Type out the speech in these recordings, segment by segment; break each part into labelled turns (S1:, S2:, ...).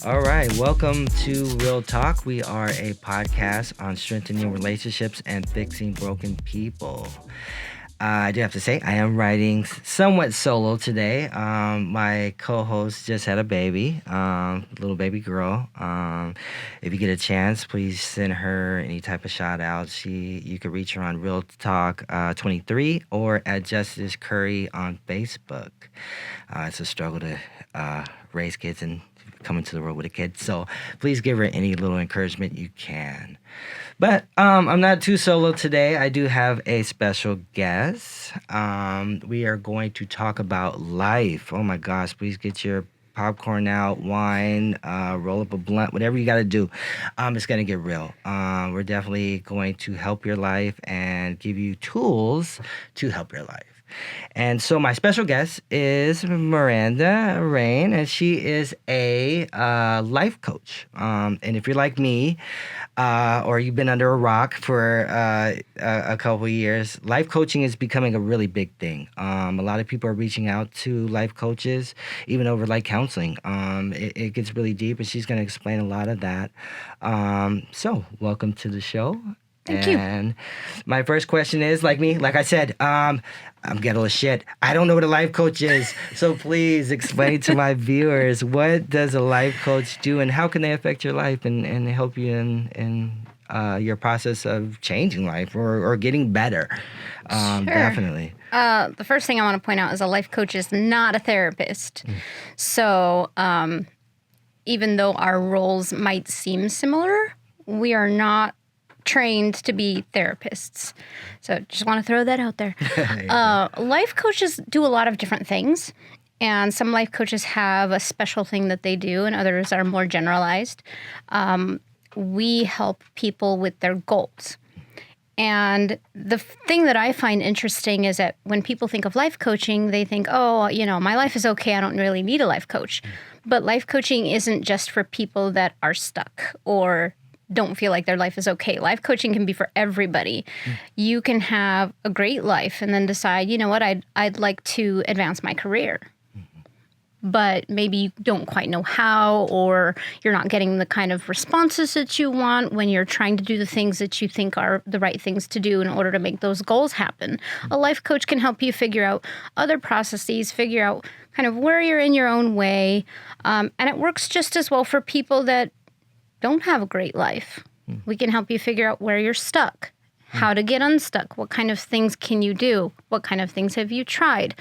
S1: All right, welcome to Real Talk. We are a podcast on strengthening relationships and fixing broken people. I do have to say, I am writing somewhat solo today. My co-host just had a baby, little baby girl. If you get a chance, please send her any type of shout out. You can reach her on Real Talk 23 or at Justice Curry on Facebook. It's a struggle to raise kids and come into the world with a kid. So please give her any little encouragement you can. But I'm not too solo today. I do have a special guest. We are going to talk about life. Oh my gosh, please get your popcorn out, wine, roll up a blunt, whatever you got to do. It's going to get real. We're definitely going to help your life and give you tools to help your life. And so my special guest is Miranda Rain, and she is a life coach. And if you're like me, or you've been under a rock for a couple of years, life coaching is becoming a really big thing. A lot of people are reaching out to life coaches, even over like counseling. It gets really deep, and she's going to explain a lot of that. So welcome to the show.
S2: Thank you.
S1: And my first question is, like I said, I'm ghetto as shit. I don't know what a life coach is. So please explain to my viewers, what does a life coach do and how can they affect your life and help you in your process of changing life or getting better?
S2: Sure.
S1: Definitely.
S2: The first thing I want to point out is a life coach is not a therapist. So even though our roles might seem similar, we are not trained to be therapists. So just want to throw that out there. Life coaches do a lot of different things. And some life coaches have a special thing that they do, and others are more generalized. We help people with their goals. And the thing that I find interesting is that when people think of life coaching, they think, oh, my life is okay. I don't really need a life coach. But life coaching isn't just for people that are stuck or don't feel like their life is okay. Life coaching can be for everybody. You can have a great life and then decide, you know what, I'd like to advance my career. But maybe you don't quite know how, or you're not getting the kind of responses that you want when you're trying to do the things that you think are the right things to do in order to make those goals happen. A life coach can help you figure out other processes, figure out kind of where you're in your own way. And it works just as well for people that don't have a great life. We can help you figure out where you're stuck, how to get unstuck, what kind of things can you do, what kind of things have you tried.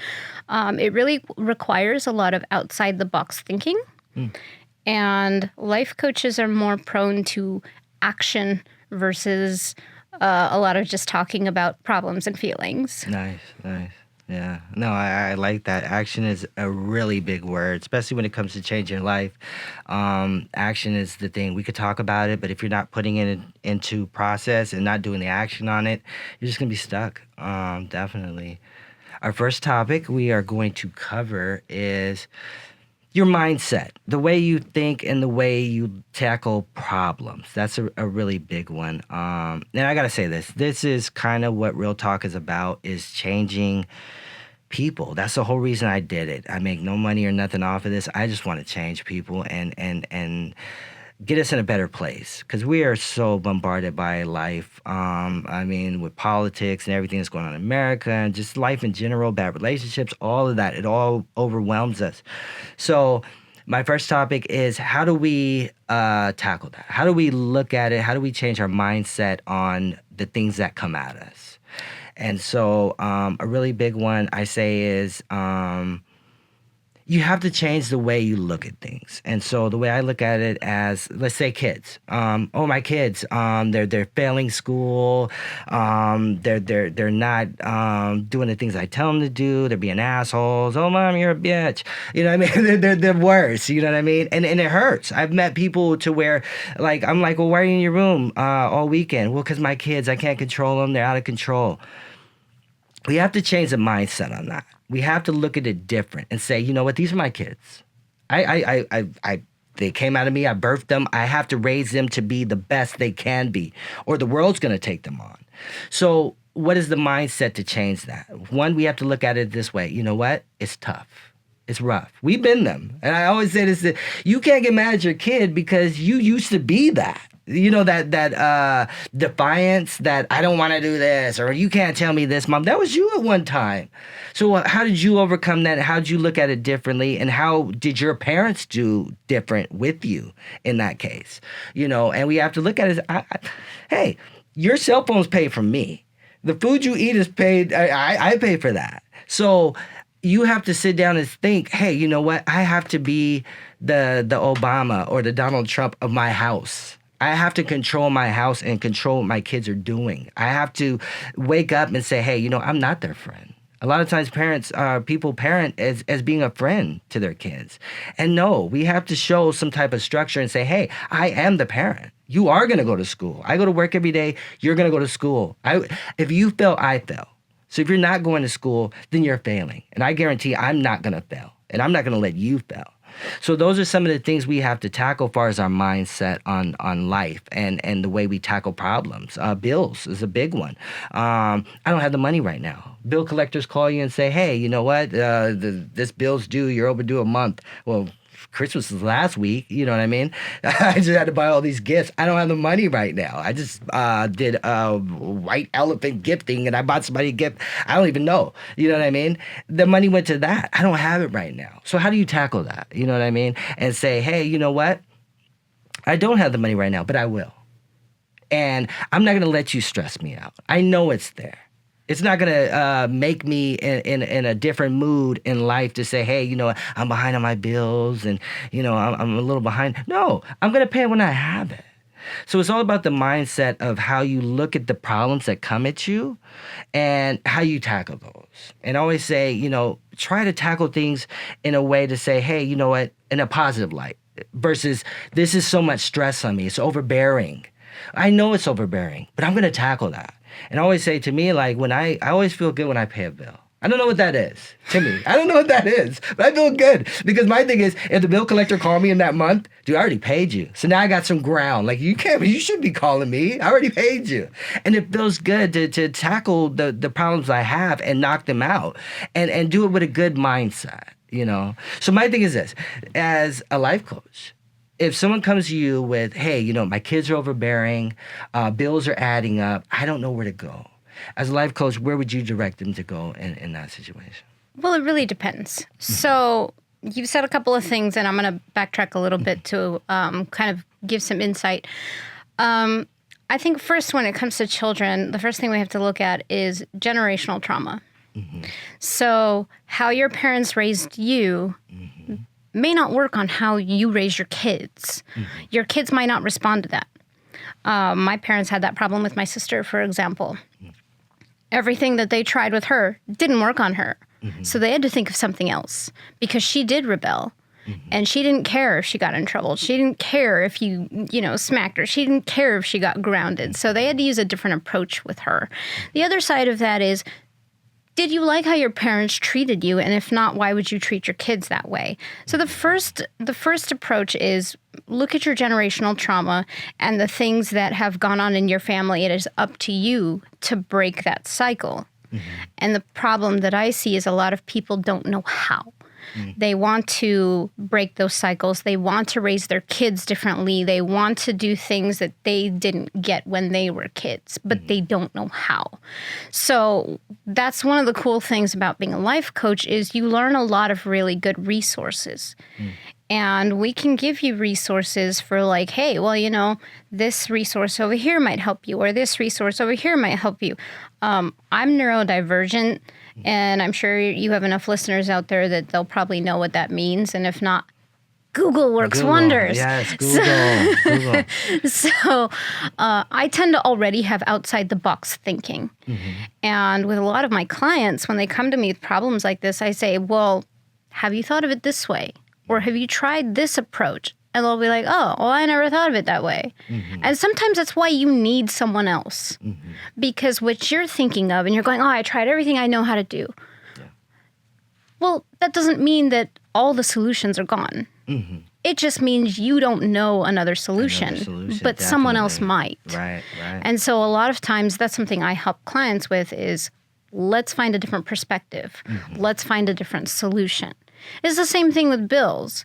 S2: It really requires a lot of outside the box thinking. And life coaches are more prone to action versus a lot of just talking about problems and feelings.
S1: Nice. Yeah. No, I like that. Action is a really big word, especially when it comes to changing your life. Action is the thing. We could talk about it, but if you're not putting it into process and not doing the action on it, you're just going to be stuck. Definitely. Our first topic we are going to cover is your mindset, the way you think and the way you tackle problems. That's a really big one. And I got to say this is kind of what Real Talk is about, is changing people. That's the whole reason I did it. I make no money or nothing off of this. I just want to change people and get us in a better place, because we are so bombarded by life. With politics and everything that's going on in America and just life in general, bad relationships, all of that, it all overwhelms us. So my first topic is, how do we tackle that? How do we look at it? How do we change our mindset on the things that come at us? And so a really big one I say is, you have to change the way you look at things. And so the way I look at it as, let's say kids. My kids, they're failing school. They're not doing the things I tell them to do. They're being assholes. Oh, mom, you're a bitch. You know what I mean? they're worse. You know what I mean? And it hurts. I've met people to where, like, I'm like, well, why are you in your room all weekend? Well, because my kids, I can't control them. They're out of control. We have to change the mindset on that. We have to look at it different and say, you know what, these are my kids. They came out of me, I birthed them. I have to raise them to be the best they can be, or the world's going to take them on. So what is the mindset to change that? One, we have to look at it this way. You know what? It's tough. It's rough. We've been them. And I always say this, that you can't get mad at your kid because you used to be that. You know, that defiance, that I don't want to do this, or you can't tell me this, Mom. That was you at one time. So how did you overcome that? How did you look at it differently? And how did your parents do different with you in that case? You know, and we have to look at it as, hey, your cell phone's paid from me. The food you eat is paid. I pay for that. So you have to sit down and think, hey, you know what? I have to be the Obama or the Donald Trump of my house. I have to control my house and control what my kids are doing. I have to wake up and say, hey, you know, I'm not their friend. A lot of times people parent as being a friend to their kids. And no, we have to show some type of structure and say, hey, I am the parent. You are going to go to school. I go to work every day. You're going to go to school. If you fail, I fail. So if you're not going to school, then you're failing. And I guarantee I'm not going to fail. And I'm not going to let you fail. So those are some of the things we have to tackle as far as our mindset on life and the way we tackle problems. Bills is a big one. I don't have the money right now. Bill collectors call you and say, hey, you know what? This bill's due. You're overdue a month. Well, Christmas was last week, you know what I mean? I just had to buy all these gifts. I don't have the money right now. I just did a white elephant gifting and I bought somebody a gift. I don't even know, you know what I mean? The money went to that. I don't have it right now. So how do you tackle that? You know what I mean? And say, hey, you know what? I don't have the money right now, but I will. And I'm not going to let you stress me out. I know it's there. It's not going to make me in a different mood in life to say, hey, you know, I'm behind on my bills and, you know, I'm a little behind. No, I'm going to pay when I have it. So it's all about the mindset of how you look at the problems that come at you and how you tackle those. And I always say, you know, try to tackle things in a way to say, hey, you know what, in a positive light versus this is so much stress on me. It's overbearing. I know it's overbearing, but I'm going to tackle that. And I always say to me, like, when I always feel good when I pay a bill. I don't know what that is to me. I don't know what that is, but I feel good because my thing is, if the bill collector called me in that month, dude, I already paid you. So now I got some ground. Like, you should be calling me. I already paid you. And it feels good to tackle the problems I have and knock them out and do it with a good mindset, you know? So my thing is this, as a life coach, if someone comes to you with, hey, you know, my kids are overbearing, bills are adding up, I don't know where to go. As a life coach, where would you direct them to go in that situation?
S2: Well, it really depends. So you've said a couple of things, and I'm going to backtrack a little bit to kind of give some insight. I think first, when it comes to children, the first thing we have to look at is generational trauma. Mm-hmm. So how your parents raised you may not work on how you raise your kids. Mm-hmm. Your kids might not respond to that. My parents had that problem with my sister, for example. Mm-hmm. Everything that they tried with her didn't work on her. Mm-hmm. So they had to think of something else because she did rebel. Mm-hmm. And she didn't care if she got in trouble. She didn't care if you smacked her. She didn't care if she got grounded. So they had to use a different approach with her. The other side of that is, did you like how your parents treated you? And if not, why would you treat your kids that way? So the first approach is look at your generational trauma and the things that have gone on in your family. It is up to you to break that cycle. Mm-hmm. And the problem that I see is a lot of people don't know how. They want to break those cycles. They want to raise their kids differently. They want to do things that they didn't get when they were kids, but they don't know how. So that's one of the cool things about being a life coach is you learn a lot of really good resources. And we can give you resources for like, hey, well, you know, this resource over here might help you, or this resource over here might help you. I'm neurodivergent. And I'm sure you have enough listeners out there that they'll probably know what that means. And if not, Google works wonders.
S1: Yes, Google.
S2: So I tend to already have outside the box thinking. Mm-hmm. And with a lot of my clients, when they come to me with problems like this, I say, well, have you thought of it this way? Or have you tried this approach? And they'll be like, oh, well, I never thought of it that way. Mm-hmm. And sometimes that's why you need someone else. Mm-hmm. Because what you're thinking of, and you're going, oh, I tried everything I know how to do. Yeah. Well, that doesn't mean that all the solutions are gone. Mm-hmm. It just means you don't know another solution but definitely. Someone else might.
S1: Right.
S2: And so a lot of times that's something I help clients with is let's find a different perspective. Mm-hmm. Let's find a different solution. It's the same thing with bills.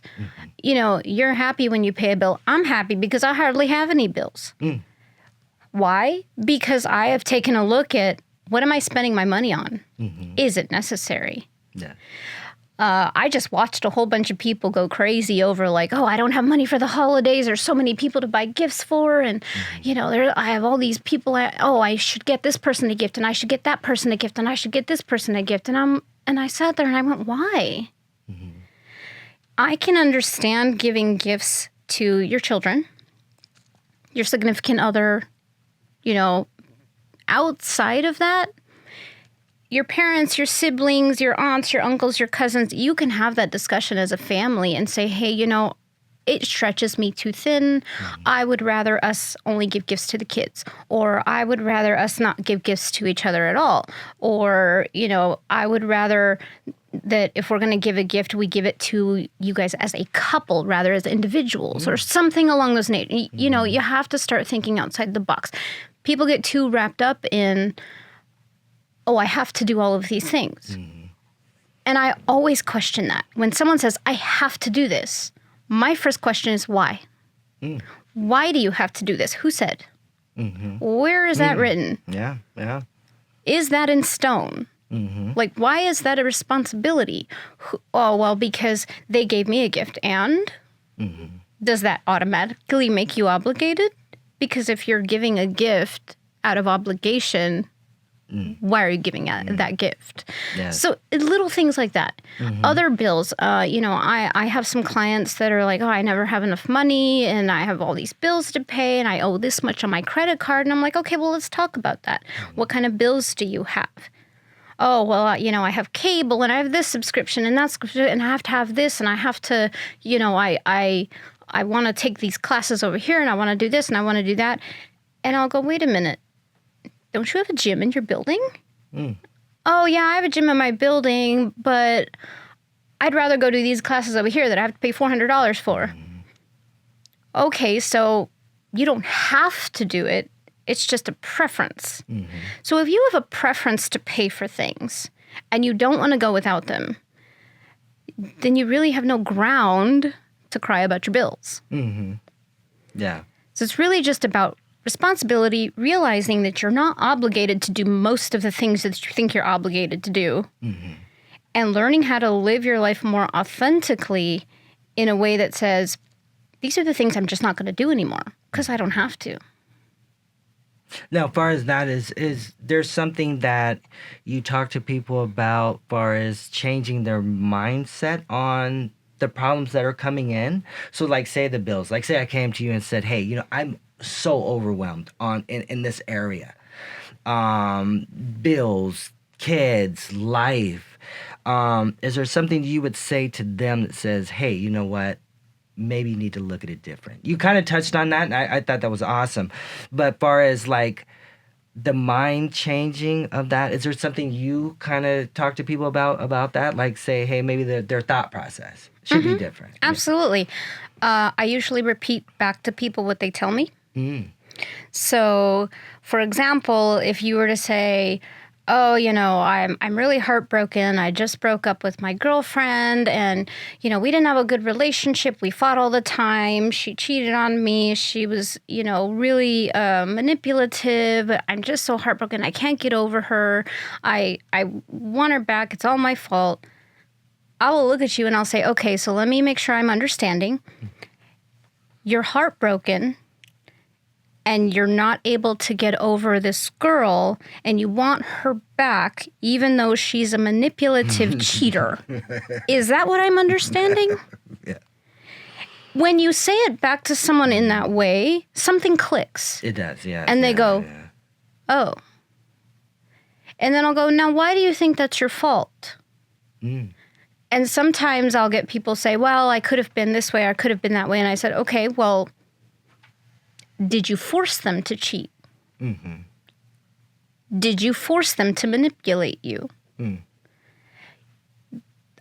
S2: You know, you're happy when you pay a bill. I'm happy because I hardly have any bills. Why? Because I have taken a look at what am I spending my money on? Is it necessary?
S1: Yeah.
S2: I just watched a whole bunch of people go crazy over like, oh, I don't have money for the holidays. There's so many people to buy gifts for. And, you know, I have all these people. I should get this person a gift and I should get that person a gift and I should get this person a gift. And I sat there and I went, why? I can understand giving gifts to your children, your significant other, you know, outside of that. Your parents, your siblings, your aunts, your uncles, your cousins, you can have that discussion as a family and say, hey, you know, it stretches me too thin. I would rather us only give gifts to the kids. Or I would rather us not give gifts to each other at all. Or, you know, I would rather that if we're going to give a gift, we give it to you guys as a couple rather as individuals or something along those lines. You know, you have to start thinking outside the box. People get too wrapped up in, oh, I have to do all of these things. And I always question that. When someone says, I have to do this, my first question is why? Why do you have to do this? Who said? Where is that written?
S1: Yeah.
S2: Is that in stone? Like, why is that a responsibility? Oh, well, because they gave me a gift. And does that automatically make you obligated? Because if you're giving a gift out of obligation, why are you giving that gift?
S1: Yes.
S2: So little things like that. Other bills, you know, I have some clients that are like, oh, I never have enough money and I have all these bills to pay and I owe this much on my credit card. And I'm like, okay, well, let's talk about that. What kind of bills do you have? Oh, well, you know, I have cable and I have this subscription and that's, and I have to have this and I have to, you know, I want to take these classes over here and I want to do this and I want to do that. And I'll go, wait a minute. Don't you have a gym in your building? Oh, yeah, I have a gym in my building, but I'd rather go to these classes over here that I have to pay $400 for. Okay, so you don't have to do it. It's just a preference. So if you have a preference to pay for things and you don't want to go without them, then you really have no ground to cry about your bills.
S1: Yeah.
S2: So it's really just about responsibility, realizing that you're not obligated to do most of the things that you think you're obligated to do, and learning how to live your life more authentically in a way that says, these are the things I'm just not going to do anymore because I don't have to.
S1: Now, as far as that is there something that you talk to people about as far as changing their mindset on the problems that are coming in? So like say the bills, like say I came to you and said, hey, you know, I'm so overwhelmed in this area. Bills, kids, life. Is there something you would say to them that says, hey, you know what? Maybe you need to look at it different. You kind of touched on that, and I thought that was awesome. But far as like the mind changing of that, is there something you kind of talk to people about that? Like say, hey, maybe their thought process should be different.
S2: Absolutely. I usually repeat back to people what they tell me. So, for example, if you were to say, oh, you know, I'm really heartbroken. I just broke up with my girlfriend and, you know, we didn't have a good relationship. We fought all the time. She cheated on me. She was, you know, really manipulative. I'm just so heartbroken. I can't get over her. I want her back. It's all my fault. I will look at you and I'll say, okay, so let me make sure I'm understanding. You're heartbroken. And you're not able to get over this girl, and you want her back, even though she's a manipulative cheater. Is that what I'm understanding?
S1: Yeah.
S2: When you say it back to someone in that way, something clicks.
S1: It does, yeah.
S2: And they go, oh. And then I'll go, now, why do you think that's your fault? And sometimes I'll get people say, well, I could have been this way, I could have been that way. And I said, okay, well, did you force them to cheat? Did you force them to manipulate you?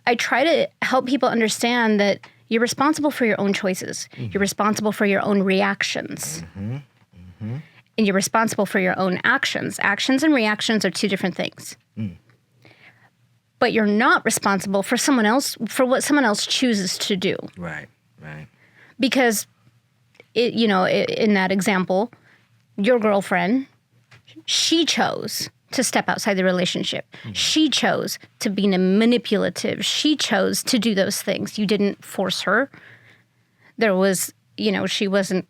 S2: I try to help people understand that you're responsible for your own choices. You're responsible for your own reactions. And you're responsible for your own actions. Actions and reactions are two different things. but you're not responsible for someone else, for what someone else chooses to do.
S1: Right.
S2: Because, in that example, your girlfriend, she chose to step outside the relationship. She chose to be manipulative. She chose to do those things. You didn't force her. There was, she wasn't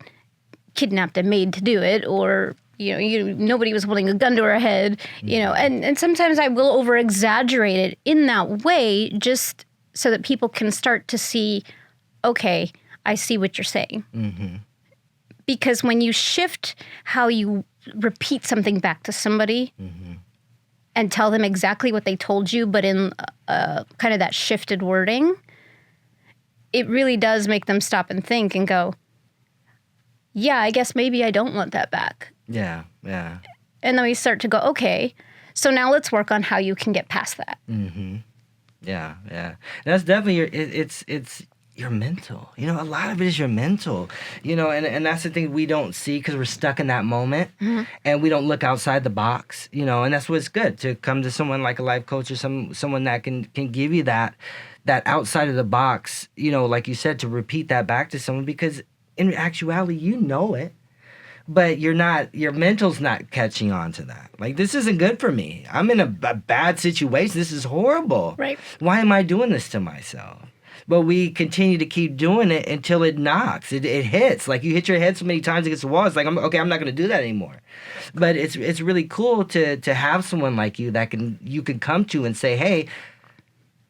S2: kidnapped and made to do it, or nobody was holding a gun to her head, and sometimes I will over exaggerate it in that way, just so that people can start to see, okay, I see what you're saying. Because when you shift how you repeat something back to somebody and tell them exactly what they told you, but in kind of that shifted wording, it really does make them stop and think and go, yeah, I guess maybe I don't want that back.
S1: Yeah.
S2: And then we start to go, okay, so now let's work on how you can get past that.
S1: Yeah. And that's definitely it's your mental. A lot of it is your mental. And that's the thing we don't see because we're stuck in that moment, and we don't look outside the box. And that's what's good to come to someone like a life coach or someone that can give you that outside of the box. Like you said, to repeat that back to someone, because in actuality, it, but your mental's not catching on to that. Like, this isn't good for me. I'm in a bad situation. This is horrible.
S2: Right.
S1: Why am I doing this to myself? But we continue to keep doing it until it knocks. It hits. Like, you hit your head so many times against the wall. It's like, I'm not going to do that anymore. But it's really cool to have someone like you that you can come to and say, hey,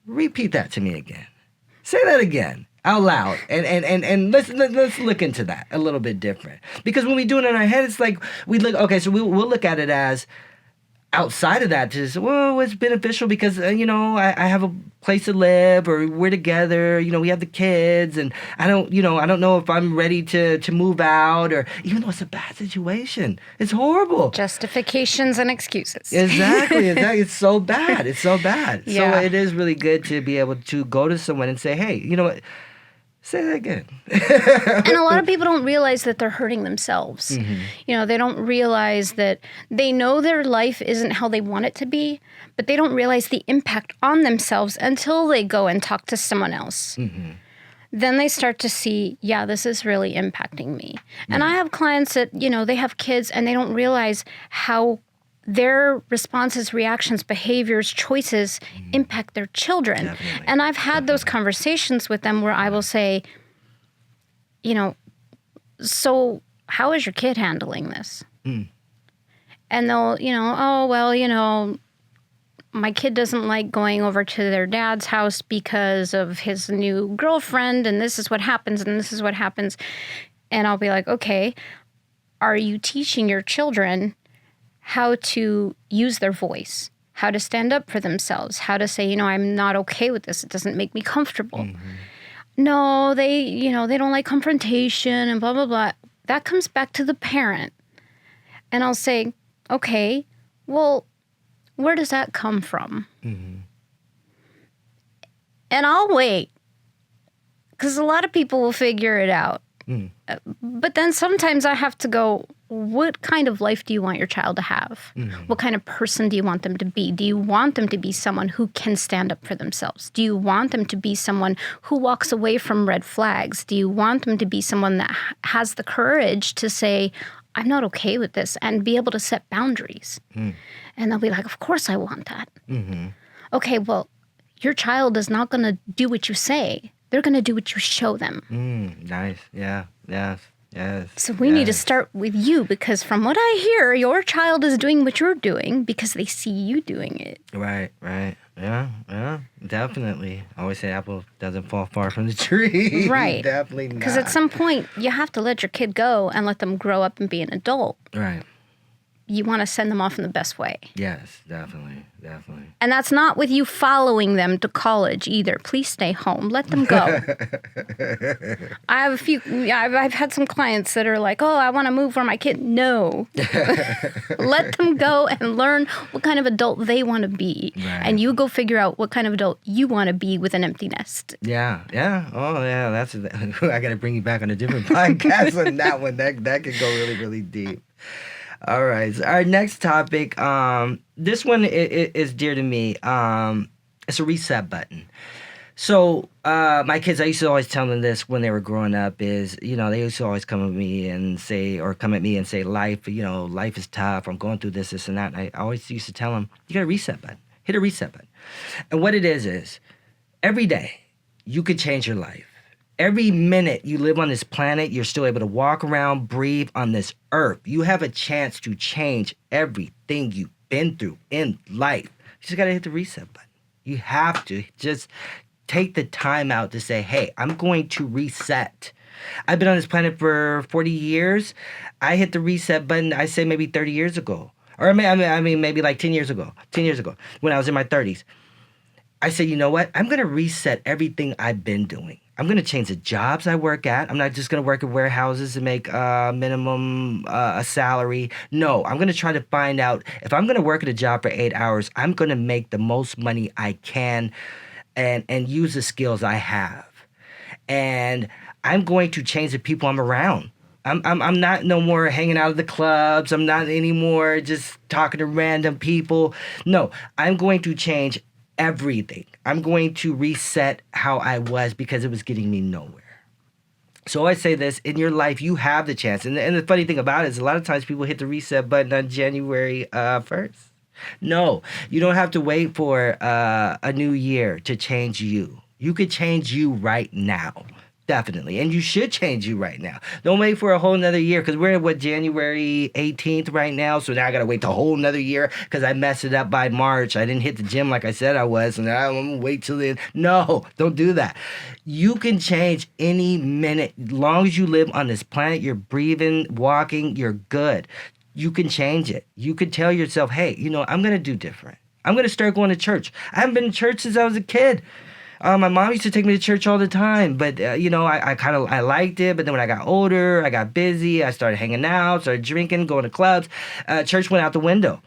S1: repeat that to me again. Say that again. Out loud, and let's look into that a little bit different, because when we do it in our head, it's like we look, okay, so we'll look at it as outside of that, just, well, it's beneficial because I have a place to live, or we're together, we have the kids, and I don't know if I'm ready to move out, or even though it's a bad situation, it's horrible.
S2: Justifications and excuses.
S1: Exactly. It's so bad.
S2: Yeah.
S1: So it is really good to be able to go to someone and say, hey, you know what? Say that again.
S2: And a lot of people don't realize that they're hurting themselves. They don't realize that they know their life isn't how they want it to be, but they don't realize the impact on themselves until they go and talk to someone else. Then they start to see, yeah, this is really impacting me. And I have clients that, they have kids and they don't realize how their responses, reactions, behaviors, choices impact their children.
S1: Definitely.
S2: And I've had those conversations with them where I will say, so how is your kid handling this? And they'll, oh, well, my kid doesn't like going over to their dad's house because of his new girlfriend, and this is what happens, and this is what happens. And I'll be like, okay, are you teaching your children how to use their voice, how to stand up for themselves, how to say, I'm not okay with this. It doesn't make me comfortable. No, they don't like confrontation and blah, blah, blah. That comes back to the parent. And I'll say, okay, well, where does that come from? And I'll wait, because a lot of people will figure it out. But then sometimes I have to go, what kind of life do you want your child to have? What kind of person do you want them to be? Do you want them to be someone who can stand up for themselves? Do you want them to be someone who walks away from red flags? Do you want them to be someone that has the courage to say, I'm not okay with this, and be able to set boundaries? And they'll be like, of course I want that. Okay, well, your child is not going to do what you say. They're going to do what you show them.
S1: Nice. Yeah. Yes.
S2: So we need to start with you, because from what I hear, your child is doing what you're doing because they see you doing it.
S1: Right. Yeah, definitely. I always say apple doesn't fall far from the tree.
S2: Right.
S1: Definitely not.
S2: Because at some point, you have to let your kid go and let them grow up and be an adult.
S1: Right.
S2: You want to send them off in the best way.
S1: Yes, definitely.
S2: And that's not with you following them to college either. Please stay home. Let them go. I've had some clients that are like, oh, I want to move for my kid. No. Let them go and learn what kind of adult they want to be.
S1: Right.
S2: And you go figure out what kind of adult you want to be with an empty nest.
S1: Yeah. Oh, yeah. I got to bring you back on a different podcast on that one. That could go really, really deep. All right. So our next topic, this one is dear to me. And It's a reset button. So my kids, I used to always tell them this when they were growing up is, they used to always come at me and say, life, life is tough. I'm going through this, and that. And I always used to tell them, you got a reset button. Hit a reset button. And what it is every day you could change your life. Every minute you live on this planet, you're still able to walk around, breathe on this earth. You have a chance to change everything you've been through in life. You just got to hit the reset button. You have to just take the time out to say, hey, I'm going to reset. I've been on this planet for 40 years. I hit the reset button, I say maybe 30 years ago. Or maybe like 10 years ago. 10 years ago when I was in my 30s. I said, you know what? I'm going to reset everything I've been doing. I'm going to change the jobs I work at. I'm not just going to work at warehouses and make minimum a salary. No, I'm going to try to find out if I'm going to work at a job for 8 hours, I'm going to make the most money I can and use the skills I have. And I'm going to change the people I'm around. I'm not no more hanging out at the clubs. I'm not anymore just talking to random people. No, I'm going to change everything. I'm going to reset how I was because it was getting me nowhere. So I say this, in your life, you have the chance. And the funny thing about it is a lot of times people hit the reset button on January 1st. No, you don't have to wait for a new year to change you. You could change you right now. Definitely. And you should change you right now. Don't wait for a whole nother year because we're at January 18th right now. So now I got to wait the whole nother year because I messed it up by March. I didn't hit the gym like I said I was. And I'm going to wait till then. No, don't do that. You can change any minute. As long as you live on this planet, you're breathing, walking, you're good. You can change it. You can tell yourself, hey, I'm going to do different. I'm going to start going to church. I haven't been to church since I was a kid. My mom used to take me to church all the time, but I liked it. But then when I got older, I got busy. I started hanging out, started drinking, going to clubs. Church went out the window.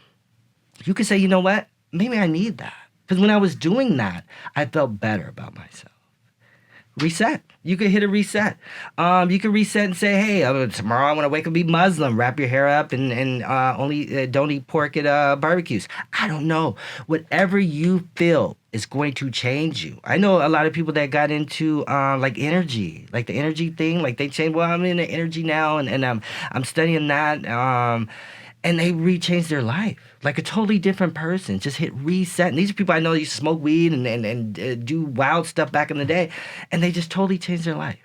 S1: You could say, you know what? Maybe I need that because when I was doing that, I felt better about myself. Reset. You could hit a reset. You could reset and say, hey, tomorrow I want to wake up and be Muslim. Wrap your hair up and only don't eat pork at barbecues. I don't know. Whatever you feel is going to change you. I know a lot of people that got into like energy, like the energy thing. Like they changed, well, I'm in the energy now and I'm studying that. And they changed their life. Like a totally different person. Just hit reset. And these are people I know used to smoke weed and do wild stuff back in the day. And they just totally changed their life.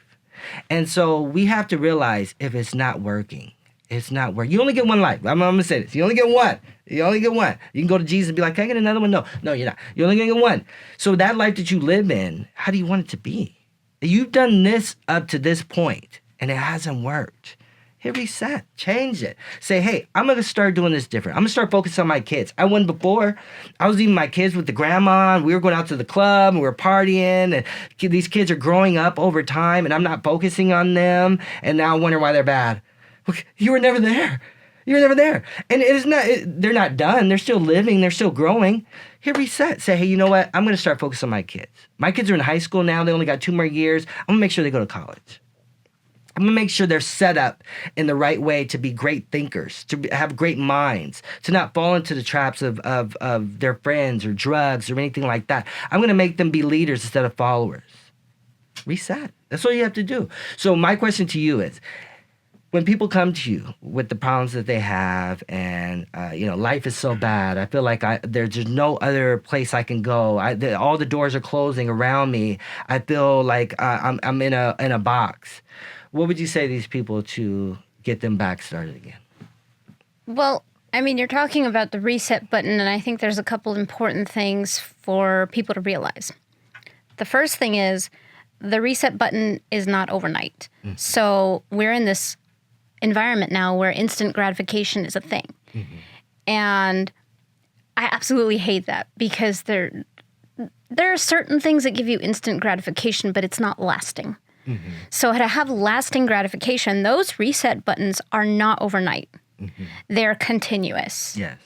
S1: And so we have to realize if it's not working, it's not working. You only get one life. I'm going to say this. You only get one. You only get one. You can go to Jesus and be like, can I get another one? No, you're not. You're only going to get one. So that life that you live in, how do you want it to be? You've done this up to this point and it hasn't worked. Hit reset. Change it. Say, hey, I'm going to start doing this different. I'm going to start focusing on my kids. I wasn't before. I was leaving my kids with the grandma, and we were going out to the club, and we were partying, and these kids are growing up over time, and I'm not focusing on them, and now I wonder why they're bad. You were never there. You were never there. And they're not done. They're still living. They're still growing. Hit reset. Say, hey, you know what? I'm going to start focusing on my kids. My kids are in high school now. They only got 2 more years. I'm going to make sure they go to college. I'm going to make sure they're set up in the right way to be great thinkers, to have great minds, to not fall into the traps of their friends or drugs or anything like that. I'm going to make them be leaders instead of followers. Reset. That's all you have to do. So my question to you is, when people come to you with the problems that they have and, life is so bad, I feel like there's just no other place I can go. All the doors are closing around me. I feel like I'm in a box. What would you say to these people to get them back started again?
S2: Well, I mean, you're talking about the reset button, and I think there's a couple important things for people to realize. The first thing is the reset button is not overnight. Mm-hmm. So we're in this environment now where instant gratification is a thing. Mm-hmm. And I absolutely hate that because there are certain things that give you instant gratification, but it's not lasting. Mm-hmm. So to have lasting gratification, those reset buttons are not overnight. Mm-hmm. They're continuous.
S1: Yes.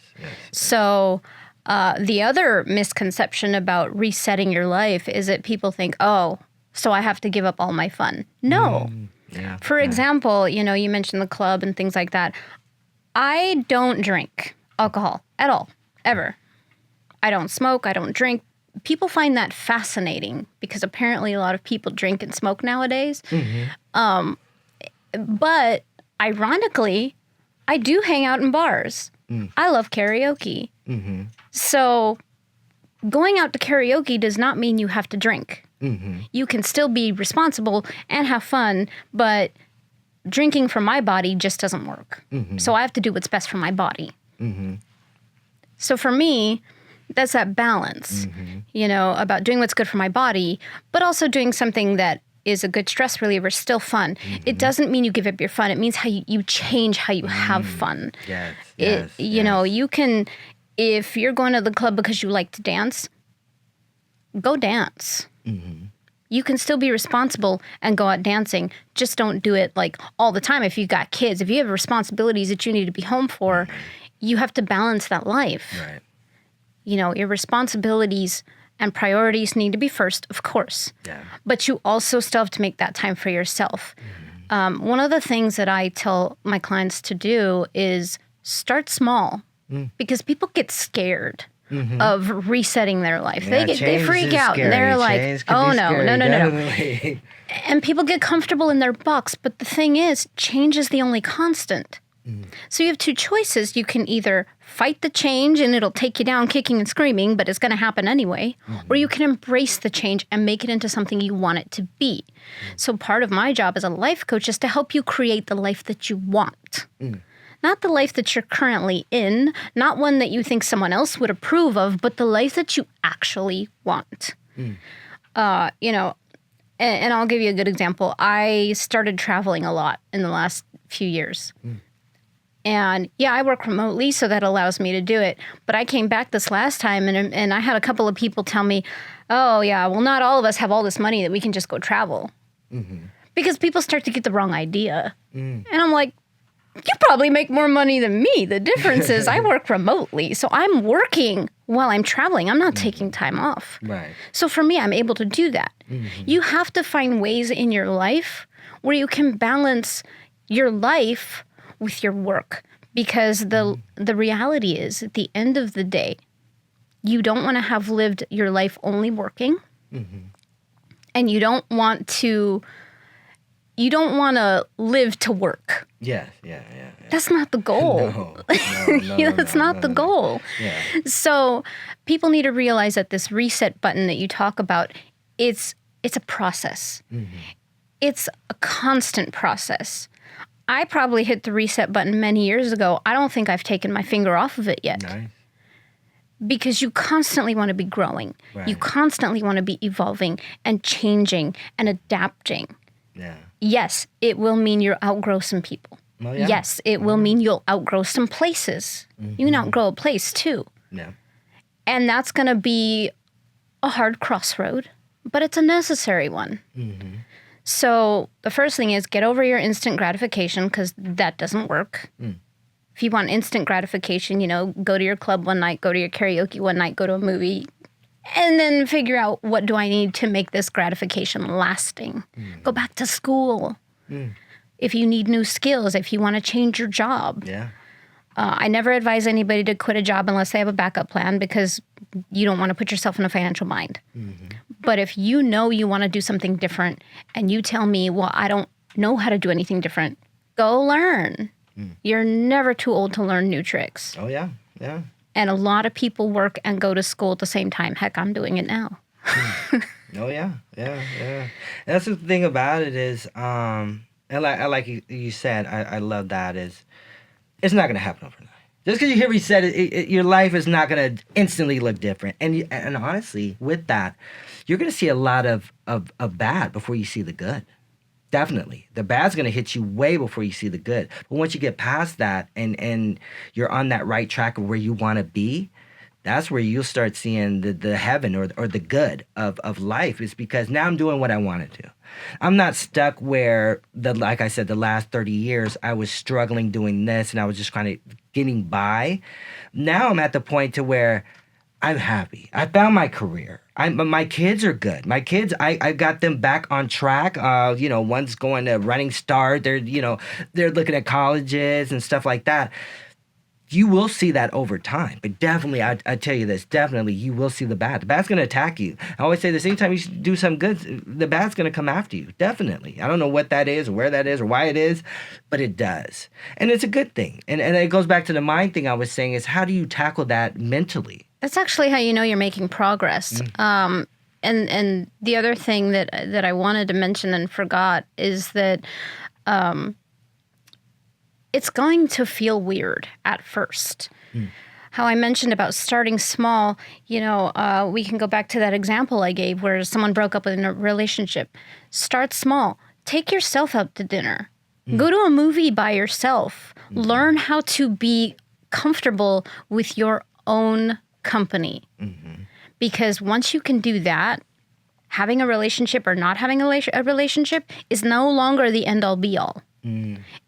S2: So the other misconception about resetting your life is that people think, oh, so I have to give up all my fun. No.
S1: Yeah.
S2: For example, you mentioned the club and things like that. I don't drink alcohol at all, ever. I don't smoke. I don't drink. people find that fascinating because apparently a lot of people drink and smoke nowadays. But ironically, I do hang out in bars. I love karaoke. So going out to karaoke does not mean you have to drink. You can still be responsible and have fun, but drinking for my body just doesn't work. So I have to do what's best for my body. So for me, that's that balance, about doing what's good for my body, but also doing something that is a good stress reliever, still fun. It doesn't mean you give up your fun. It means how you change how you have fun. You can, if you're going to the club because you like to dance, go dance. You can still be responsible and go out dancing. Just don't do it like all the time. If you've got kids, if you have responsibilities that you need to be home for, you have to balance that life.
S1: Right.
S2: Your responsibilities and priorities need to be first, of course.
S1: Yeah.
S2: But you also still have to make that time for yourself. One of the things that I tell my clients to do is start small because people get scared of resetting their life.
S1: Yeah,
S2: they freak out
S1: scary.
S2: and they're like, oh, no.
S1: Definitely.
S2: And people get comfortable in their box. But the thing is, change is the only constant. So you have two choices. You can either fight the change and it'll take you down kicking and screaming, but it's going to happen anyway. Or you can embrace the change and make it into something you want it to be. So part of my job as a life coach is to help you create the life that you want. Not the life that you're currently in, not one that you think someone else would approve of, but the life that you actually want. And I'll give you a good example. I started traveling a lot in the last few years. And yeah, I work remotely, so that allows me to do it. But I came back this last time, and I had a couple of people tell me, oh, yeah, well, not all of us have all this money that we can just go travel. Because people start to get the wrong idea. And I'm like, you probably make more money than me. The difference is I work remotely, so I'm working while I'm traveling. I'm not taking time off.
S1: Right.
S2: So for me, I'm able to do that. You have to find ways in your life where you can balance your life with your work, because the reality is, at the end of the day, you don't want to have lived your life only working, and you don't want to live to work.
S1: Yeah.
S2: That's not the goal.
S1: No,
S2: That's not the goal.
S1: Yeah.
S2: So people need to realize that this reset button that you talk about, it's a process. It's a constant process. I probably hit the reset button many years ago. I don't think I've taken my finger off of it yet.
S1: Nice.
S2: Because you constantly want to be growing.
S1: Right.
S2: You constantly want to be evolving and changing and adapting.
S1: Yeah.
S2: Yes, it will mean you'll outgrow some people.
S1: Well, yeah.
S2: Yes, it will mean you'll outgrow some places. You can outgrow a place too.
S1: Yeah.
S2: And that's going to be a hard crossroad, but it's a necessary one. So the first thing is get over your instant gratification, because that doesn't work. If you want instant gratification, go to your club one night, go to your karaoke one night, go to a movie, and then figure out, what do I need to make this gratification lasting? Go back to school. If you need new skills, if you want to change your job.
S1: Yeah.
S2: I never advise anybody to quit a job unless they have a backup plan, because you don't want to put yourself in a financial bind. But if you know you want to do something different and you tell me, well, I don't know how to do anything different, go learn. You're never too old to learn new tricks.
S1: Oh, yeah.
S2: And a lot of people work and go to school at the same time. Heck, I'm doing it now.
S1: Oh, yeah. That's the thing about it is, and like you said, I love that, is it's not going to happen overnight. Just because you hear me said it, your life is not going to instantly look different. And honestly, with that, you're going to see a lot of bad before you see the good. Definitely. The bad's going to hit you way before you see the good. But once you get past that and you're on that right track of where you want to be, that's where you'll start seeing the heaven or the good of life, is because now I'm doing what I want to do. I'm not stuck where, like I said, the last 30 years, I was struggling doing this and I was just kind of getting by. Now I'm at the point to where I'm happy. I found my career. My kids are good. My kids, I got them back on track. One's going to Running Start. They're looking at colleges and stuff like that. you will see that over time. But definitely, I tell you this, definitely you will see the bad. The bad's going to attack you. I always say this, anytime you do something good, the bad's going to come after you. Definitely. I don't know what that is or where that is or why it is, but it does. And it's a good thing. And it goes back to the mind thing I was saying is how do you tackle that mentally?
S2: That's actually how you know you're making progress. And the other thing that I wanted to mention and forgot is that it's going to feel weird at first. How I mentioned about starting small, we can go back to that example I gave where someone broke up in a relationship. Start small. Take yourself out to dinner. Go to a movie by yourself. Learn how to be comfortable with your own company. Because once you can do that, having a relationship or not having a relationship is no longer the end-all be-all.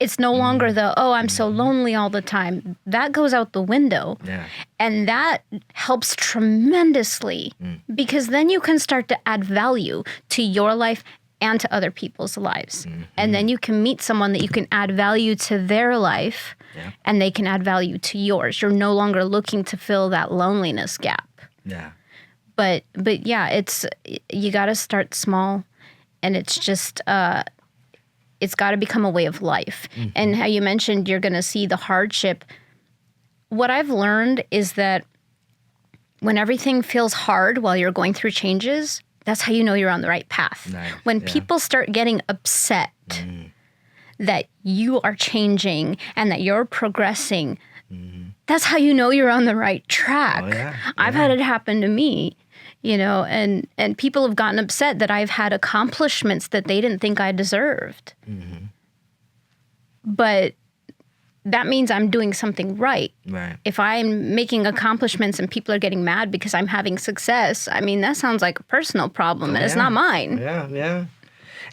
S2: It's no longer I'm so lonely all the time. That goes out the window.
S1: Yeah.
S2: And that helps tremendously because then you can start to add value to your life and to other people's lives. And then you can meet someone that you can add value to their life and they can add value to yours. You're no longer looking to fill that loneliness gap.
S1: Yeah.
S2: But yeah, you got to start small and it's just it's got to become a way of life. And how you mentioned you're going to see the hardship. What I've learned is that when everything feels hard while you're going through changes, that's how you know you're on the right path.
S1: Nice.
S2: When people start getting upset that you are changing and that you're progressing, that's how you know you're on the right track.
S1: Oh, yeah.
S2: I've had it happen to me. And people have gotten upset that I've had accomplishments that they didn't think I deserved. But that means I'm doing something right.
S1: Right.
S2: If I'm making accomplishments and people are getting mad because I'm having success, I mean, that sounds like a personal problem and it's not mine.
S1: Yeah.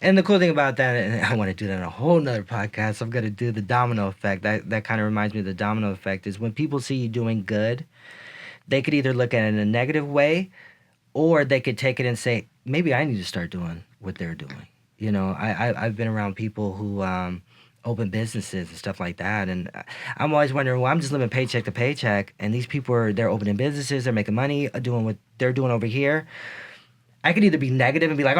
S1: And the cool thing about that, and I want to do that on a whole nother podcast, I'm going to do the domino effect. That kind of reminds me of the domino effect is when people see you doing good, they could either look at it in a negative way or they could take it and say, maybe I need to start doing what they're doing. I've been around people who open businesses and stuff like that. And I'm always wondering, well, I'm just living paycheck to paycheck. And these people they're opening businesses, they're making money, doing what they're doing over here. I could either be negative and be like,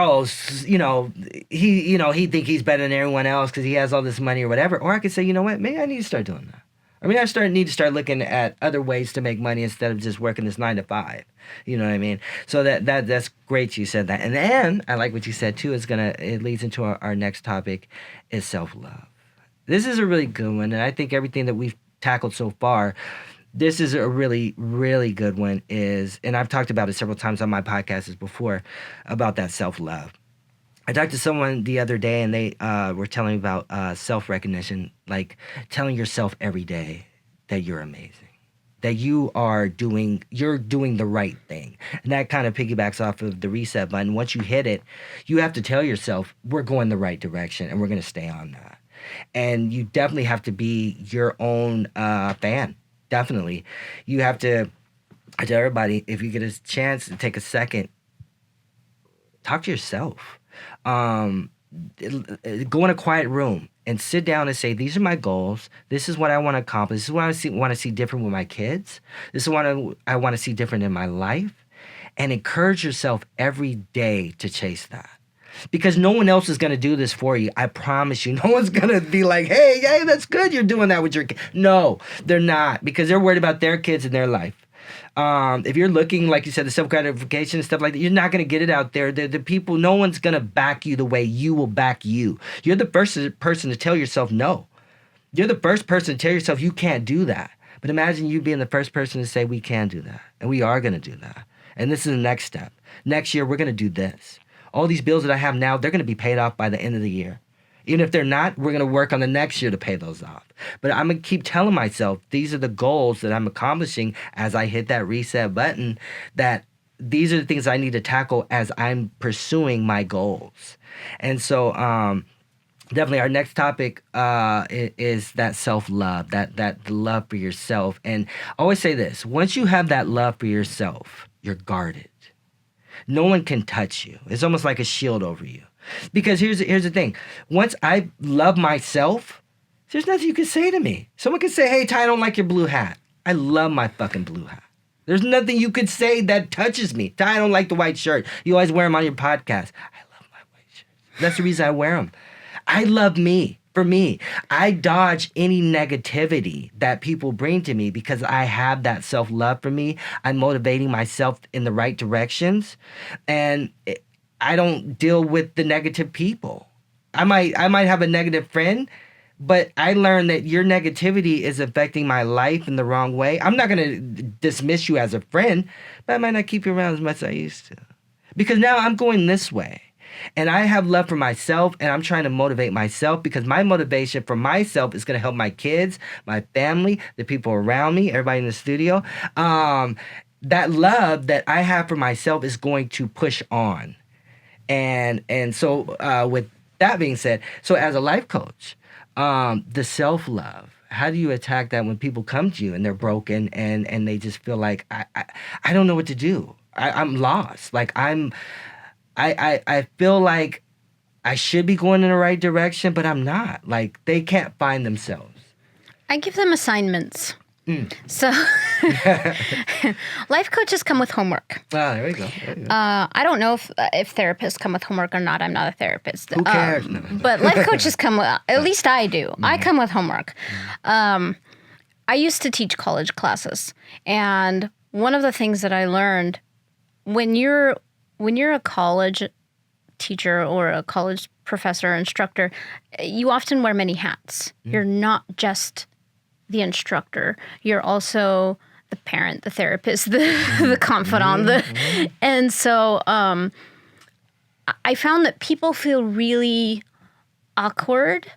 S1: he think he's better than everyone else because he has all this money or whatever. Or I could say, you know what, maybe I need to start doing that. I mean, need to start looking at other ways to make money instead of just working this 9 to 5. You know what I mean? So that's great you said that. And then I like what you said too. It leads into our next topic is self-love. This is a really good one, and I think everything that we've tackled so far, this is a really, really good one. And I've talked about it several times on my podcasts before about that self-love. I talked to someone the other day, and they were telling me about self-recognition, like telling yourself every day that you're amazing, that you're doing the right thing. And that kind of piggybacks off of the reset button. Once you hit it, you have to tell yourself, we're going the right direction, and we're going to stay on that. And you definitely have to be your own fan. Definitely. You have to, I tell everybody, if you get a chance to take a second, talk to yourself. Go in a quiet room and sit down and say, these are my goals. This is what I want to accomplish. This is what I want to see different with my kids. This is what I want to see different in my life. And encourage yourself every day to chase that. Because no one else is going to do this for you. I promise you. No one's going to be like, hey, that's good you're doing that with your kids. No, they're not. Because they're worried about their kids and their life. If you're looking, like you said, the self-gratification and stuff like that, you're not going to get it out there. The people, no one's going to back you the way you will back you. You're the first person to tell yourself no. You're the first person to tell yourself you can't do that. But imagine you being the first person to say we can do that. And we are going to do that. And this is the next step. Next year, we're going to do this. All these bills that I have now, they're going to be paid off by the end of the year. Even if they're not, we're going to work on the next year to pay those off. But I'm going to keep telling myself these are the goals that I'm accomplishing as I hit that reset button, that these are the things I need to tackle as I'm pursuing my goals. And so definitely our next topic is that self-love, that love for yourself. And I always say this, once you have that love for yourself, you're guarded. No one can touch you. It's almost like a shield over you. Because here's the thing. Once I love myself, there's nothing you can say to me. Someone can say, hey, Ty, I don't like your blue hat. I love my fucking blue hat. There's nothing you could say that touches me. I don't like the white shirt. You always wear them on your podcast. I love my white shirts. That's the reason I wear them. I love me. For me, I dodge any negativity that people bring to me because I have that self-love for me. I'm motivating myself in the right directions, and I don't deal with the negative people. I might have a negative friend, but I learned that your negativity is affecting my life in the wrong way. I'm not gonna dismiss you as a friend, but I might not keep you around as much as I used to. Because now I'm going this way. And I have love for myself, and I'm trying to motivate myself because my motivation for myself is going to help my kids, my family, the people around me, everybody in the studio. That love that I have for myself is going to push on. And so with that being said, so as a life coach, the self-love, how do you attack that when people come to you and they're broken and they just feel like, I don't know what to do. I'm lost. Like I feel like I should be going in the right direction, but I'm not. Like they can't find themselves.
S2: I give them assignments. So life coaches come with homework.
S1: Ah, there we go.
S2: I don't know if therapists come with homework or not. I'm not a therapist.
S1: Who cares?
S2: But life coaches come with, at least I do. I come with homework. I used to teach college classes. And one of the things that I learned when you're a college teacher or a college professor or instructor, you often wear many hats. You're not just the instructor. You're also the parent, the therapist, the confidant. And so I found that people feel really awkward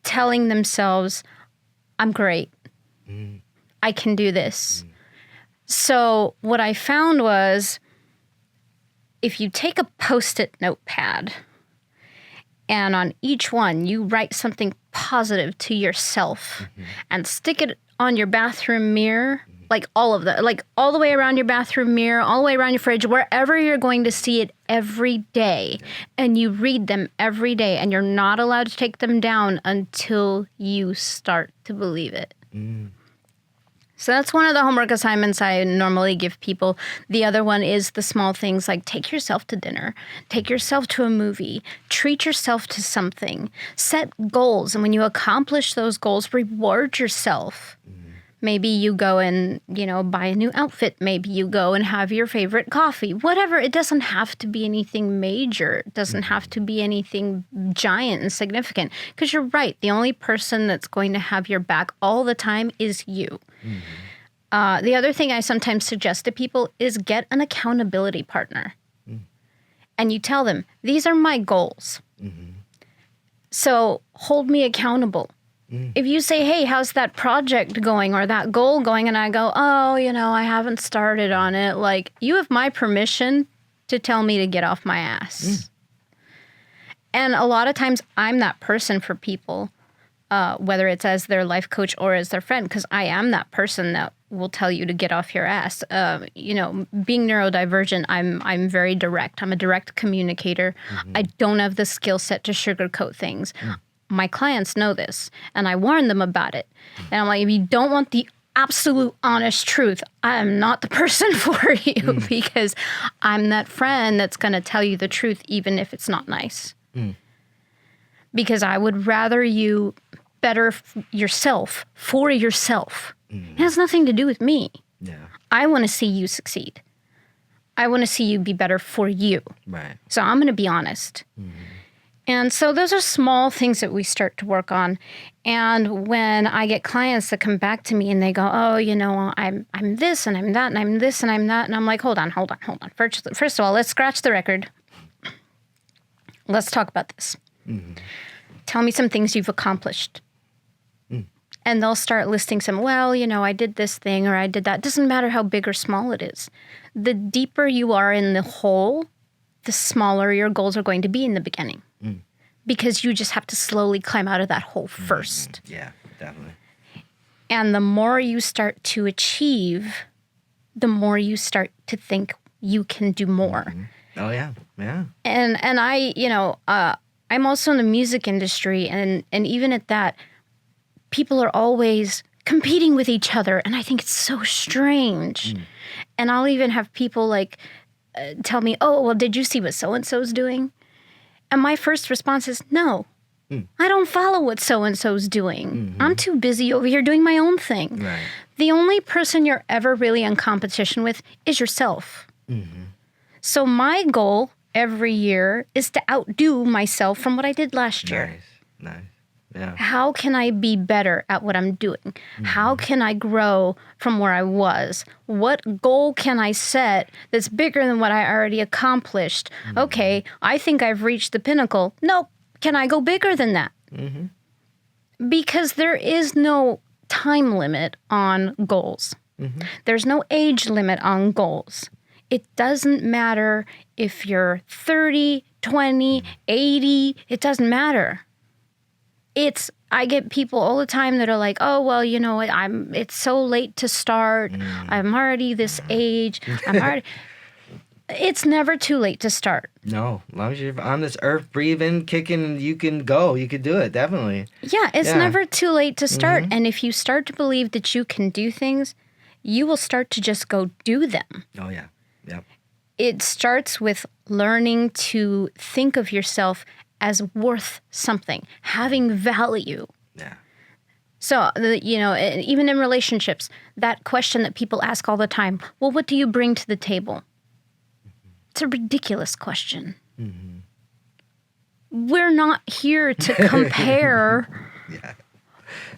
S2: telling themselves, I'm great. I can do this. So what I found was, if you take a Post-it notepad and on each one you write something positive to yourself and stick it on your bathroom mirror, like all of the, like all the way around your bathroom mirror, all the way around your fridge, wherever you're going to see it every day, and you read them every day, and you're not allowed to take them down until you start to believe it. So that's one of the homework assignments I normally give people. The other one is the small things like take yourself to dinner, take yourself to a movie, treat yourself to something, set goals. And when you accomplish those goals, reward yourself. Maybe you go and, buy a new outfit. Maybe you go and have your favorite coffee. Whatever. It doesn't have to be anything major. It doesn't have to be anything giant and significant. Because you're right. The only person that's going to have your back all the time is you. The other thing I sometimes suggest to people is get an accountability partner. And you tell them, these are my goals. So hold me accountable. If you say, hey, how's that project going or that goal going? And I go, oh, I haven't started on it. Like, you have my permission to tell me to get off my ass. And a lot of times I'm that person for people, whether it's as their life coach or as their friend, because I am that person that will tell you to get off your ass. Being neurodivergent, I'm very direct. I'm a direct communicator. I don't have the skill set to sugarcoat things. My clients know this, and I warn them about it. And I'm like, if you don't want the absolute honest truth, I am not the person for you because I'm that friend that's going to tell you the truth even if it's not nice. Because I would rather you better yourself for yourself. It has nothing to do with me. I want to see you succeed. I want to see you be better for you.
S1: Right. So
S2: I'm going to be honest. And so those are small things that we start to work on. And when I get clients that come back to me and they go, oh, I'm this and I'm that and I'm this and I'm that. And I'm like, hold on. First of all, let's scratch the record. Let's talk about this. Tell me some things you've accomplished. And they'll start listing some, I did this thing or I did that. It doesn't matter how big or small it is. The deeper you are in the hole, the smaller your goals are going to be in the beginning. Because you just have to slowly climb out of that hole first.
S1: Yeah, definitely.
S2: And the more you start to achieve, the more you start to think you can do more.
S1: Oh, yeah.
S2: And I, I'm also in the music industry, and even at that, people are always competing with each other. And I think it's so strange. And I'll even have people like tell me, oh, well, did you see what so-and-so's doing? And my first response is, no, I don't follow what so-and-so's doing. I'm too busy over here doing my own thing.
S1: Right.
S2: The only person you're ever really in competition with is yourself. So my goal every year is to outdo myself from what I did last year.
S1: Nice. Yeah.
S2: How can I be better at what I'm doing? How can I grow from where I was? What goal can I set that's bigger than what I already accomplished? Okay, I think I've reached the pinnacle. Nope. Can I go bigger than that? Because there is no time limit on goals. There's no age limit on goals. It doesn't matter if you're 30, 20, 80. It doesn't matter. I get people all the time that are like, oh, well, you know, it's so late to start. I'm already this age. It's never too late to start.
S1: No, as long as you're on this earth breathing, kicking, you can go. You can do it, definitely.
S2: Yeah, it's never too late to start. And if you start to believe that you can do things, you will start to just go do them.
S1: Oh, yeah. Yep.
S2: It starts with learning to think of yourself as worth something, having value.
S1: Yeah.
S2: So, you know, even in relationships, that question that people ask all the time, well, what do you bring to the table? It's a ridiculous question. We're not here to compare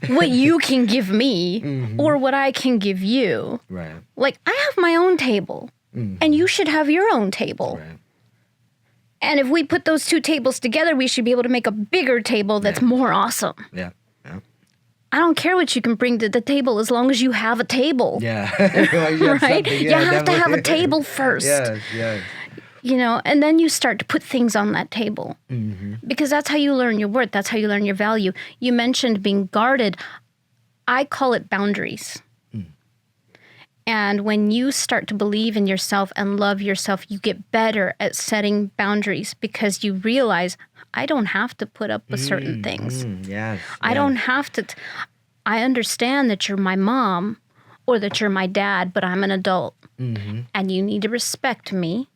S2: what you can give me or what I can give you.
S1: Right.
S2: Like, I have my own table, and you should have your own table.
S1: Right.
S2: And if we put those two tables together, we should be able to make a bigger table that's more awesome.
S1: Yeah. Yeah.
S2: I don't care what you can bring to the table as long as you have a table.
S1: Yeah.
S2: Right? You have to have a table first.
S1: Yes.
S2: You know, and then you start to put things on that table. Because that's how you learn your worth. That's how you learn your value. You mentioned being guarded. I call it boundaries. And when you start to believe in yourself and love yourself, you get better at setting boundaries because you realize I don't have to put up with certain things.
S1: Yes.
S2: I don't have to. I understand that you're my mom or that you're my dad, but I'm an adult. And you need to respect me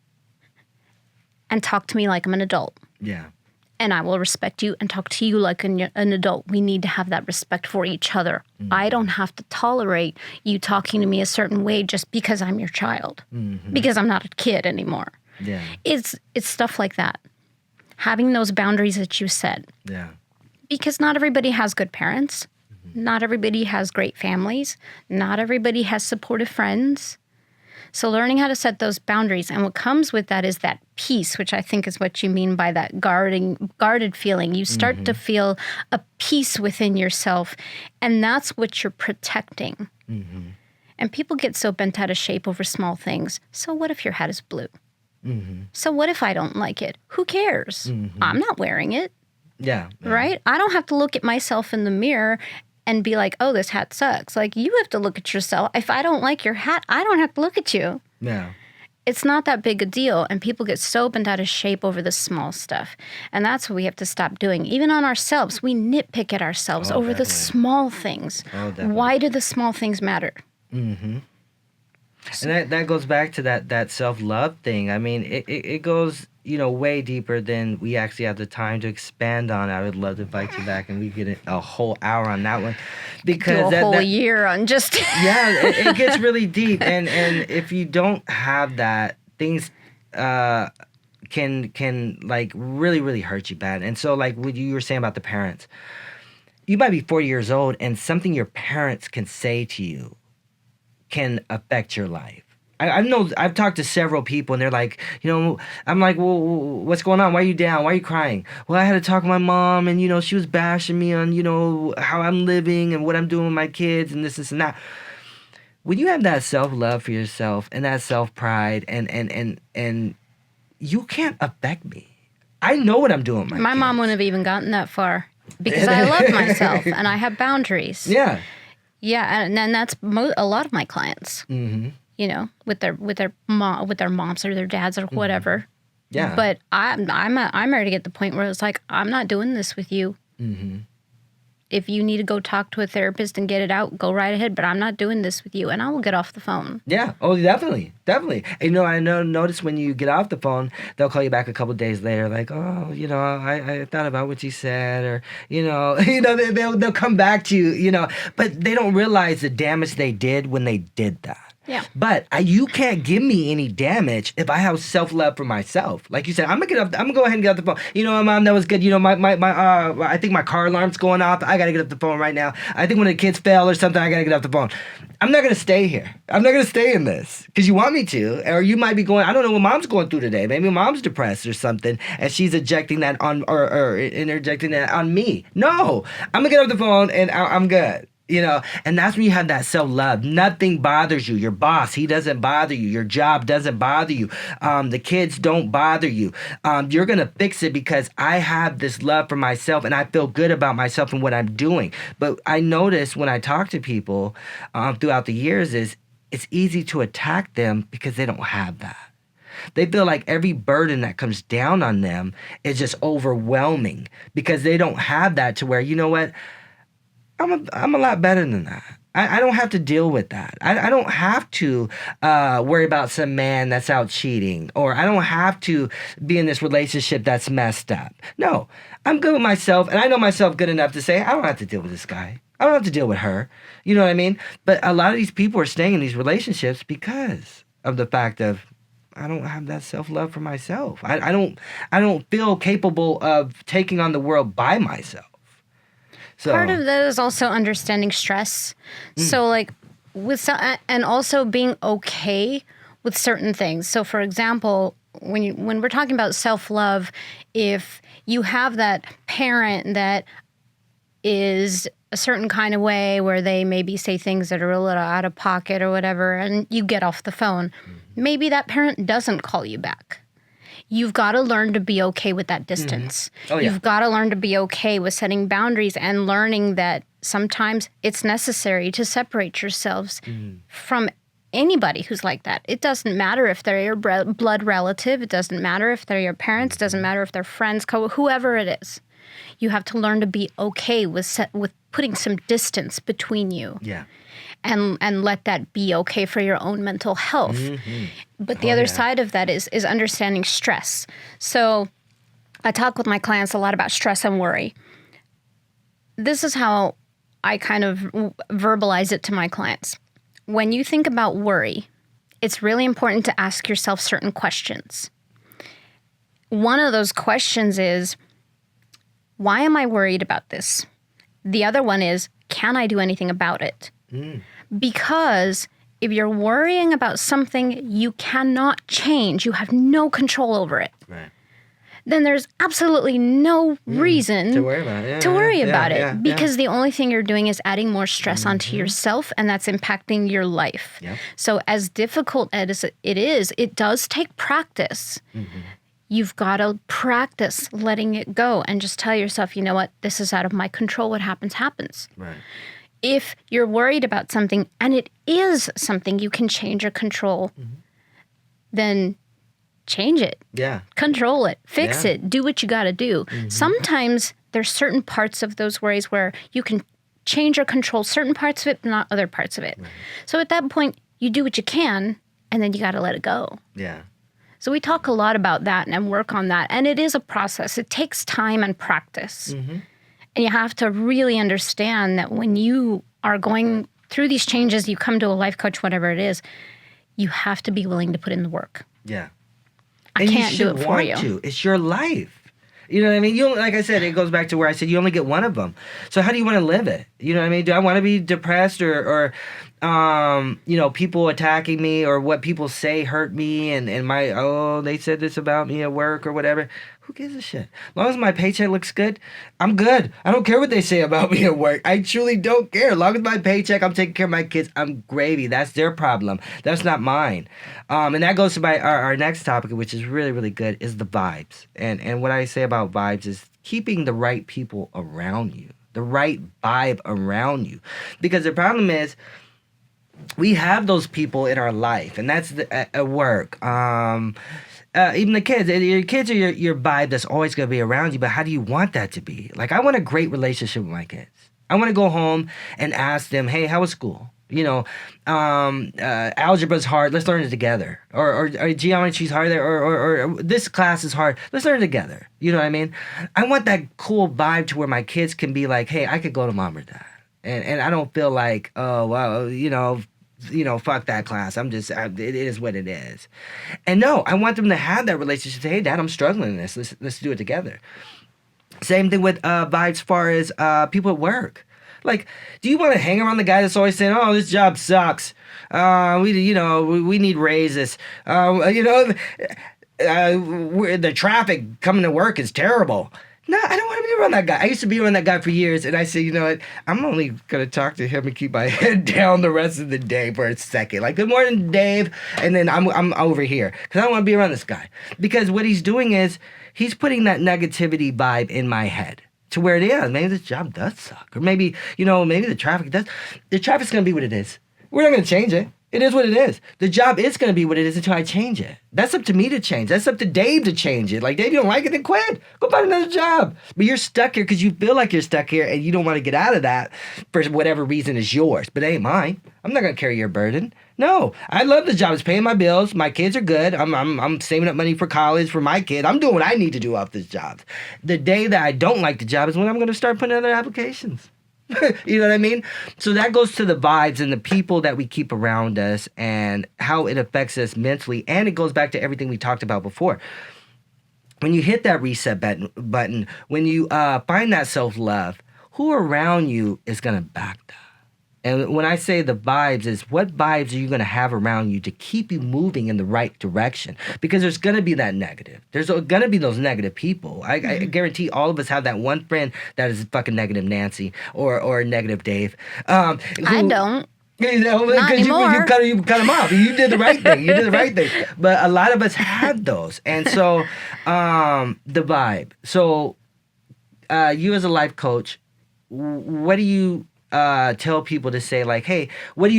S2: and talk to me like I'm an adult.
S1: Yeah.
S2: And I will respect you and talk to you like an adult. We need to have that respect for each other. I don't have to tolerate you talking to me a certain way just because I'm your child, because I'm not a kid anymore.
S1: Yeah.
S2: It's stuff like that. Having those boundaries that you set.
S1: Yeah.
S2: Because not everybody has good parents. Not everybody has great families. Not everybody has supportive friends. So learning how to set those boundaries, and what comes with that is that peace, which I think is what you mean by that guarded feeling. You start to feel a peace within yourself, and that's what you're protecting. And people get so bent out of shape over small things. So what if your hat is blue? So what if I don't like it? Who cares? I'm not wearing it.
S1: Yeah.
S2: Right? I don't have to look at myself in the mirror and be like, oh, this hat sucks. Like, you have to look at yourself. If I don't like your hat, I don't have to look at you.
S1: Yeah.
S2: It's not that big a deal. And people get so bent out of shape over the small stuff. And that's what we have to stop doing. Even on ourselves, we nitpick at ourselves over the small things. Why do the small things matter?
S1: And that goes back to that self-love thing. I mean, it goes, you know, way deeper than we actually have the time to expand on. I would love to invite you back and we get a whole hour on that one. Because
S2: do a whole year on just...
S1: Yeah, it gets really deep. And if you don't have that, things can like really, really hurt you bad. And so like what you were saying about the parents, you might be 40 years old and something your parents can say to you can affect your life. I know I've talked to several people and they're like, you know, I'm like, well, what's going on? Why are you down? Why are you crying? Well, I had to talk to my mom and, you know, she was bashing me on, you know, how I'm living and what I'm doing with my kids and this and that. When you have that self-love for yourself and that self-pride and you can't affect me. I know what I'm doing with my kids.
S2: Mom wouldn't have even gotten that far because I love myself and I have boundaries.
S1: Yeah.
S2: Yeah, and then that's a lot of my clients. You know, with their moms or their dads or whatever.
S1: Yeah.
S2: But I'm ready to get to the point where it's like, I'm not doing this with you. if you need to go talk to a therapist and get it out, go right ahead. But I'm not doing this with you, and I will get off the phone.
S1: Yeah. Oh, definitely, definitely. And, notice when you get off the phone, they'll call you back a couple days later, like, oh, I thought about what you said, or they'll come back to you, but they don't realize the damage they did when they did that.
S2: Yeah.
S1: But you can't give me any damage if I have self-love for myself. Like you said, I'm gonna go ahead and get off the phone. Mom, that was good. I think my car alarm's going off. I gotta get off the phone right now. I think when the kids fail or something, I gotta get off the phone. I'm not gonna stay here. I'm not gonna stay in this because you want me to, or you might be going. I don't know what mom's going through today. Maybe mom's depressed or something, and she's ejecting that on or interjecting that on me. No, I'm gonna get off the phone and I'm good. And that's when you have that self-love. Nothing bothers you. Your boss, he doesn't bother you. Your job doesn't bother you. The kids don't bother you. You're going to fix it because I have this love for myself and I feel good about myself and what I'm doing. But I notice when I talk to people throughout the years is it's easy to attack them because they don't have that. They feel like every burden that comes down on them is just overwhelming because they don't have that to where, you know what? I'm a lot better than that. I don't have to deal with that. I don't have to worry about some man that's out cheating, or I don't have to be in this relationship that's messed up. No, I'm good with myself, and I know myself good enough to say, I don't have to deal with this guy. I don't have to deal with her. You know what I mean? But a lot of these people are staying in these relationships because of the fact of, I don't have that self-love for myself. I don't feel capable of taking on the world by myself. So,
S2: part of that is also understanding stress. So like and also being okay with certain things. So for example, when we're talking about self-love, if you have that parent that is a certain kind of way where they maybe say things that are a little out of pocket or whatever, and you get off the phone, maybe that parent doesn't call you back. You've got to learn to be okay with that distance.
S1: Oh, yeah.
S2: You've got to learn to be okay with setting boundaries and learning that sometimes it's necessary to separate yourselves from anybody who's like that. It doesn't matter if they're your blood relative. It doesn't matter if they're your parents. It doesn't matter if they're friends, whoever it is. You have to learn to be okay with putting some distance between you.
S1: Yeah.
S2: And let that be okay for your own mental health. But the other side of that is understanding stress. So I talk with my clients a lot about stress and worry. This is how I kind of verbalize it to my clients. When you think about worry, it's really important to ask yourself certain questions. One of those questions is, why am I worried about this? The other one is, can I do anything about it? Because if you're worrying about something you cannot change, you have no control over it,
S1: right,
S2: then there's absolutely no reason
S1: to worry about it.
S2: To worry about it, because the only thing you're doing is adding more stress onto yourself, and that's impacting your life.
S1: Yep.
S2: So as difficult as it is, it does take practice. You've got to practice letting it go and just tell yourself, you know what, this is out of my control. What happens, happens.
S1: Right.
S2: If you're worried about something and it is something you can change or control, then change it.
S1: Yeah.
S2: Control it. Fix it. Do what you got to do. Sometimes there's certain parts of those worries where you can change or control certain parts of it, but not other parts of it. Right. So at that point, you do what you can, and then you got to let it go.
S1: Yeah.
S2: So we talk a lot about that and work on that. And it is a process. It takes time and practice. And you have to really understand that when you are going through these changes, you come to a life coach, whatever it is, you have to be willing to put in the work.
S1: Yeah.
S2: I can't do it for you.
S1: It's your life. You know what I mean? Like I said, it goes back to where I said you only get one of them. So how do you want to live it? You know what I mean? Do I want to be depressed or people attacking me, or what people say hurt me, and they said this about me at work or whatever? Who gives a shit? As long as my paycheck looks good, I'm good. I don't care what they say about me at work. I truly don't care. As long as my paycheck, I'm taking care of my kids, I'm gravy. That's their problem. That's not mine. And that goes to our next topic, which is really, really good, is the vibes. And what I say about vibes is keeping the right people around you, the right vibe around you. Because the problem is, we have those people in our life, and that's at work. Even the kids. Your kids are your vibe that's always going to be around you, but how do you want that to be? Like, I want a great relationship with my kids. I want to go home and ask them, hey, how was school? You know, algebra's hard. Let's learn it together. Or geometry's hard. Or this class is hard. Let's learn it together. You know what I mean? I want that cool vibe to where my kids can be like, hey, I could go to mom or dad. And I don't feel like, oh, well, fuck that class. It is what it is. And no, I want them to have that relationship. Say, hey, dad, I'm struggling in this. Let's do it together. Same thing with vibes as far as people at work. Like, do you want to hang around the guy that's always saying, "Oh, this job sucks. We need raises. The traffic coming to work is terrible." No, I don't want to be around that guy. I used to be around that guy for years, and I said, you know what? I'm only gonna talk to him and keep my head down the rest of the day for a second. Like, good morning, Dave, and then I'm over here because I don't want to be around this guy because what he's doing is he's putting that negativity vibe in my head. To where it is, maybe this job does suck. Or maybe, maybe the traffic does. The traffic's going to be what it is. We're not going to change it. It is what it is. The job is going to be what it is until I change it. That's up to me to change. That's up to Dave to change it. Like, Dave, you don't like it, then quit. Go find another job. But you're stuck here because you feel like you're stuck here and you don't want to get out of that for whatever reason is yours. But it ain't mine. I'm not going to carry your burden. No, I love the job. It's paying my bills. My kids are good. I'm saving up money for college for my kid. I'm doing what I need to do off this job. The day that I don't like the job is when I'm going to start putting other applications. You know what I mean? So that goes to the vibes and the people that we keep around us and how it affects us mentally. And it goes back to everything we talked about before. When you hit that reset button, when you find that self-love, who around you is going to back that? And when I say the vibes is what vibes are you going to have around you to keep you moving in the right direction? Because there's going to be that negative. There's going to be those negative people. I guarantee all of us have that one friend that is fucking negative Nancy or negative Dave.
S2: I don't.
S1: Not
S2: anymore.
S1: You cut them off. You did the right thing. But a lot of us have those. And so the vibe. So you as a life coach, what do you tell people to say, like, hey, what do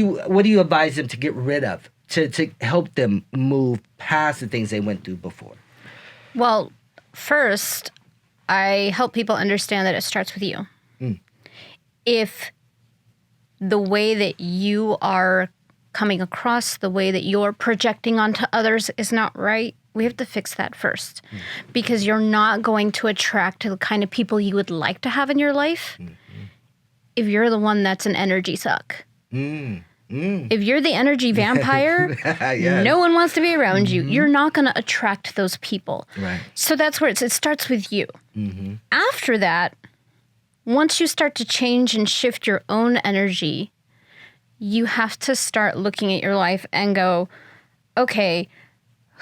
S1: you advise them to get rid of to help them move past the things they went through before?
S2: Well, first, I help people understand that it starts with you. If the way that you are coming across, the way that you're projecting onto others is not right, we have to fix that first. Because you're not going to attract the kind of people you would like to have in your life if you're the one that's an energy suck. If you're the energy vampire, yes. No one wants to be around you. You're not going to attract those people.
S1: Right.
S2: So that's where it starts with you. After that, once you start to change and shift your own energy, you have to start looking at your life and go, okay,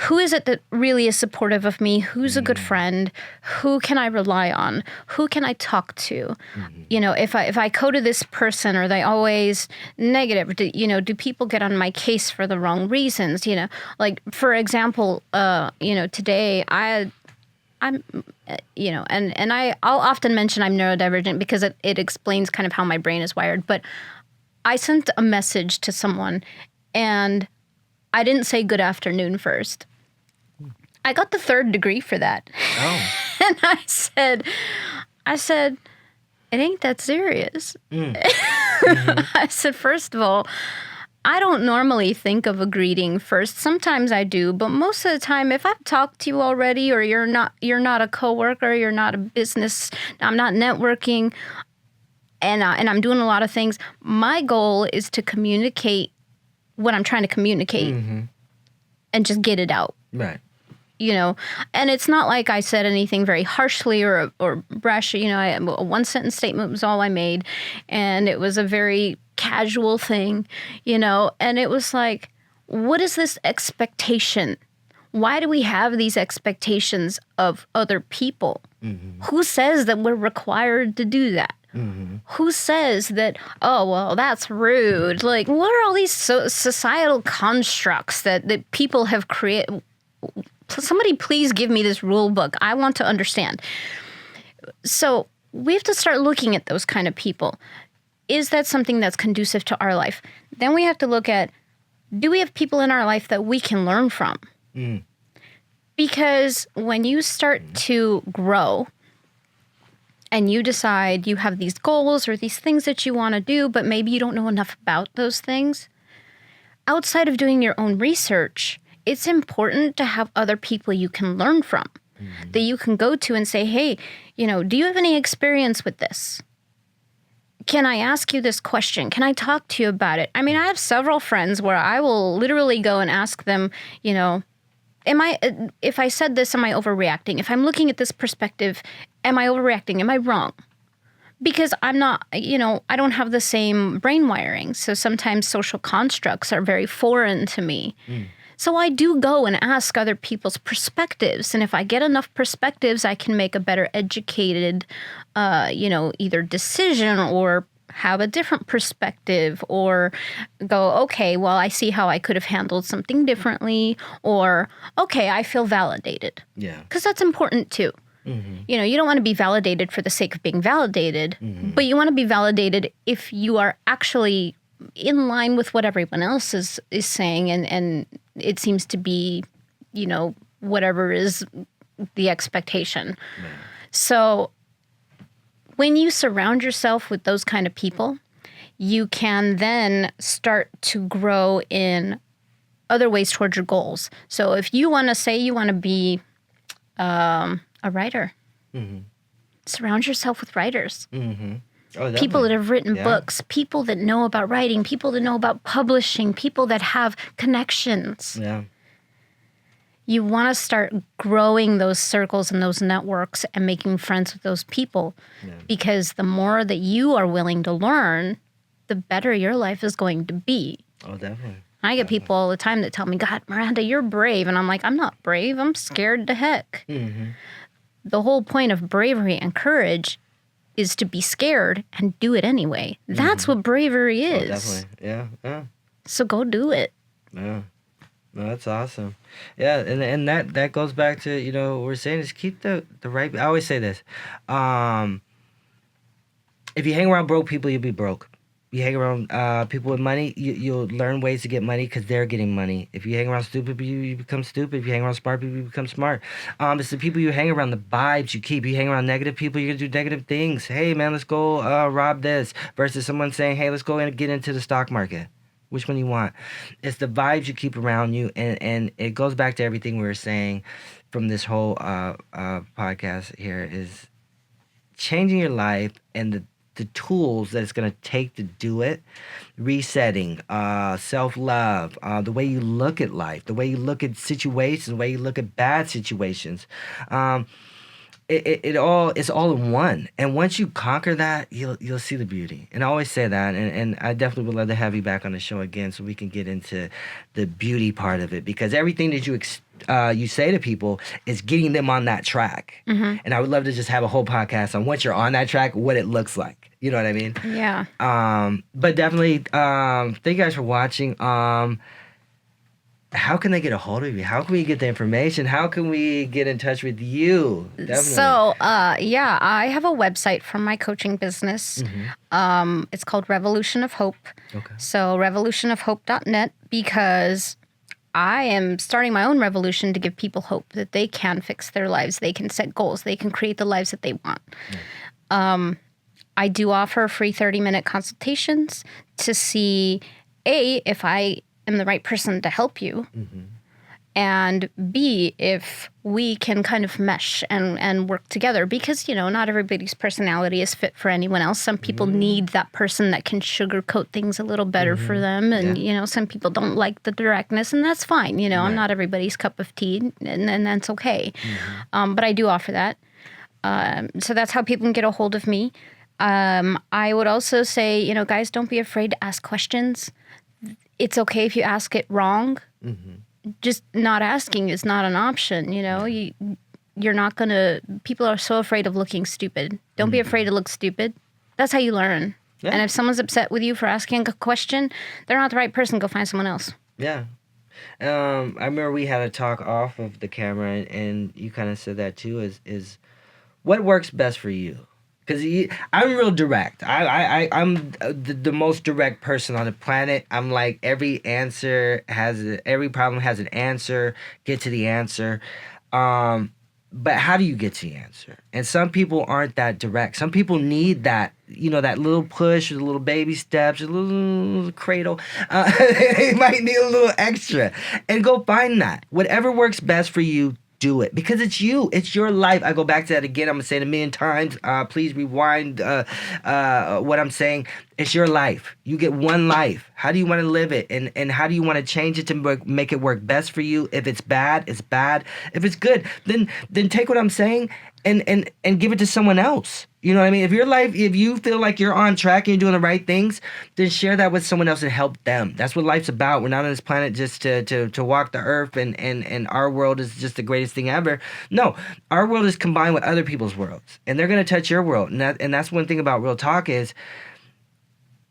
S2: who is it that really is supportive of me? Who's a good friend? Who can I rely on? Who can I talk to? You know, if I go to this person, are they always negative? Do people get on my case for the wrong reasons? Like, for example, today I'll often mention I'm neurodivergent because it explains kind of how my brain is wired. But I sent a message to someone and I didn't say good afternoon first. I got the 3rd degree for that.
S1: Oh.
S2: And I said, it ain't that serious. I said, first of all, I don't normally think of a greeting first. Sometimes I do, but most of the time, if I've talked to you already, or you're not a coworker, you're not a business, I'm not networking, and I'm doing a lot of things. My goal is to communicate what I'm trying to communicate and just get it out.
S1: Right.
S2: And it's not like I said anything very harshly or brash. A 1-sentence statement was all I made, and it was a very casual thing, and it was like, what is this expectation? Why do we have these expectations of other people? Who says that we're required to do that? Who says that, oh, well, that's rude? Like, what are all these societal constructs that people have created? Somebody please give me this rule book. I want to understand. So we have to start looking at those kind of people. Is that something that's conducive to our life? Then we have to look at, do we have people in our life that we can learn from? Because when you start to grow, and you decide you have these goals or these things that you want to do, but maybe you don't know enough about those things, outside of doing your own research, it's important to have other people you can learn from, that you can go to and say, hey, do you have any experience with this? Can I ask you this question? Can I talk to you about it? I mean, I have several friends where I will literally go and ask them, if I said this, am I overreacting? If I'm looking at this perspective, am I overreacting? Am I wrong? Because I'm not, I don't have the same brain wiring. So sometimes social constructs are very foreign to me. So I do go and ask other people's perspectives. And if I get enough perspectives, I can make a better educated, either decision or have a different perspective, or go, okay, well, I see how I could have handled something differently, or, okay, I feel validated.
S1: Yeah.
S2: Because that's important too. You don't want to be validated for the sake of being validated, but you want to be validated if you are actually in line with what everyone else is saying, and it seems to be, whatever is the expectation. Yeah. So when you surround yourself with those kind of people, you can then start to grow in other ways towards your goals. So if you want to say you want to be a writer, surround yourself with writers. Oh, people that have written books, people that know about writing, people that know about publishing, people that have connections.
S1: Yeah.
S2: You want to start growing those circles and those networks and making friends with those people, because the more that you are willing to learn, the better your life is going to be.
S1: Oh, definitely.
S2: I get people all the time that tell me, God, Miranda, you're brave. And I'm like, I'm not brave. I'm scared to heck. The whole point of bravery and courage is to be scared and do it anyway. That's what bravery is.
S1: Oh, definitely. Yeah.
S2: So go do it.
S1: Yeah. No, that's awesome. Yeah, and that goes back to, what we're saying is keep the right. I always say this. If you hang around broke people, you'll be broke. You hang around people with money, you'll learn ways to get money because they're getting money. If you hang around stupid people, you become stupid. If you hang around smart people, you become smart. It's the people you hang around, the vibes you keep. You hang around negative people, you're going to do negative things. Hey, man, let's go rob this. Versus someone saying, hey, let's go and get into the stock market. Which one you want? It's the vibes you keep around you. And it goes back to everything we were saying from this whole podcast here is changing your life and the tools that it's going to take to do it, resetting, self-love, the way you look at life, the way you look at situations, the way you look at bad situations. It's all in one. And once you conquer that, you'll see the beauty. And I always say that, and I definitely would love to have you back on the show again so we can get into the beauty part of it, because everything that you say to people is getting them on that track. And I would love to just have a whole podcast on once you're on that track, what it looks like. You know what I mean?
S2: Yeah.
S1: But definitely, thank you guys for watching. How can they get a hold of you? How can we get the information? How can we get in touch with you? Definitely.
S2: So, I have a website for my coaching business. It's called Revolution of Hope.
S1: Okay.
S2: So, revolutionofhope.net, because I am starting my own revolution to give people hope that they can fix their lives. They can set goals. They can create the lives that they want. I do offer free 30-minute consultations to see, A, if I am the right person to help you, and B, if we can kind of mesh and work together, because, not everybody's personality is fit for anyone else. Some people need that person that can sugarcoat things a little better for them. And, some people don't like the directness, and that's fine. I'm not everybody's cup of tea, and that's okay. But I do offer that. So that's how people can get a hold of me. I would also say, guys, don't be afraid to ask questions. It's okay if you ask it wrong. Just not asking is not an option. You're not going to, people are so afraid of looking stupid. Don't be afraid to look stupid. That's how you learn. Yeah. And if someone's upset with you for asking a question, they're not the right person. Go find someone else. Yeah.
S1: I remember we had a talk off of the camera, and you kind of said that too, is what works best for you? Because I'm real direct. I'm the most direct person on the planet. I'm like, every problem has an answer. Get to the answer. But how do you get to the answer? And some people aren't that direct. Some people need that, that little push, or the little baby steps, a little cradle. They might need a little extra. And go find that. Whatever works best for you, do it. Because it's you. It's your life. I go back to that again. I'm going to say it a million times. Please rewind what I'm saying. It's your life. You get one life. How do you want to live it? And how do you want to change it to make it work best for you? If it's bad, it's bad. If it's good, then take what I'm saying and give it to someone else. You know what I mean? If you feel like you're on track and you're doing the right things, then share that with someone else and help them. That's what life's about. We're not on this planet just to walk the earth and our world is just the greatest thing ever. No, our world is combined with other people's worlds, and they're gonna touch your world. And that's one thing about real talk is,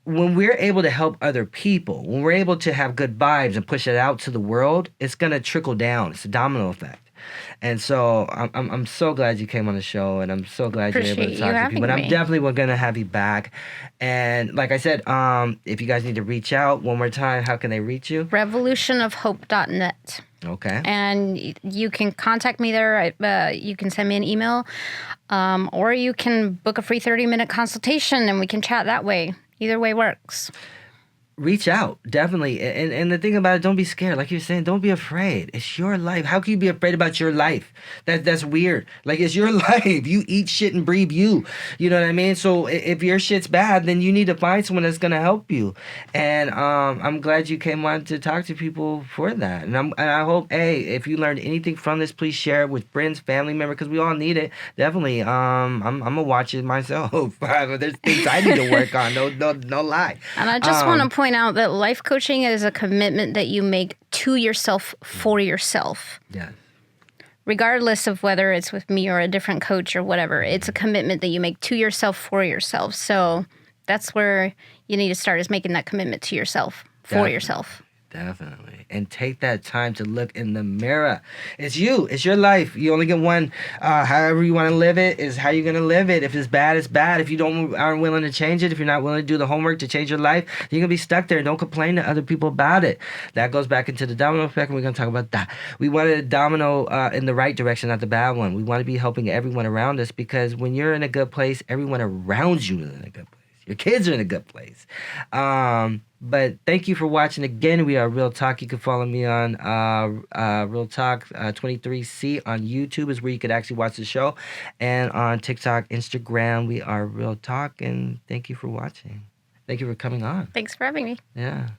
S1: when we're able to help other people, when we're able to have good vibes and push it out to the world, it's gonna trickle down. It's a domino effect. And so I'm so glad you came on the show, and I'm so glad you're able
S2: Appreciate
S1: to
S2: you
S1: talk to
S2: having
S1: people. And I'm
S2: me.
S1: definitely gonna have you back. And like I said, if you guys need to reach out one more time, how can they reach you?
S2: revolutionofhope.net.
S1: Okay.
S2: And you can contact me there. You can send me an email, or you can book a free 30-minute consultation and we can chat that way. Either way works.
S1: Reach out, definitely. And the thing about it, don't be scared. Like you're saying, don't be afraid. It's your life. How can you be afraid about your life? That's weird. Like, it's your life. You eat shit and breathe you. You know what I mean? So if your shit's bad, then you need to find someone that's gonna help you. And I'm glad you came on to talk to people for that. And I hope, hey, if you learned anything from this, please share it with friends, family members, because we all need it. Definitely. I'm gonna watch it myself. There's things I need to work on. No lie.
S2: And I just want to point out that life coaching is a commitment that you make to yourself for yourself.
S1: Yeah.
S2: Regardless of whether it's with me or a different coach or whatever, it's a commitment that you make to yourself for yourself. So that's where you need to start, is making that commitment to yourself for
S1: Definitely.
S2: yourself.
S1: Definitely. And take that time to look in the mirror. It's you. It's your life. You only get one. However you want to live it is how you're going to live it. If it's bad, it's bad. If you aren't willing to change it, if you're not willing to do the homework to change your life, you're going to be stuck there. Don't complain to other people about it. That goes back into the domino effect, and we're going to talk about that. We want to domino in the right direction, not the bad one. We want to be helping everyone around us, because when you're in a good place, everyone around you is in a good place. Your kids are in a good place. But thank you for watching again. We are Real Talk. You can follow me on Real Talk 23C on YouTube is where you could actually watch the show. And on TikTok, Instagram, we are Real Talk. And thank you for watching. Thank you for coming on.
S2: Thanks for having me.
S1: Yeah.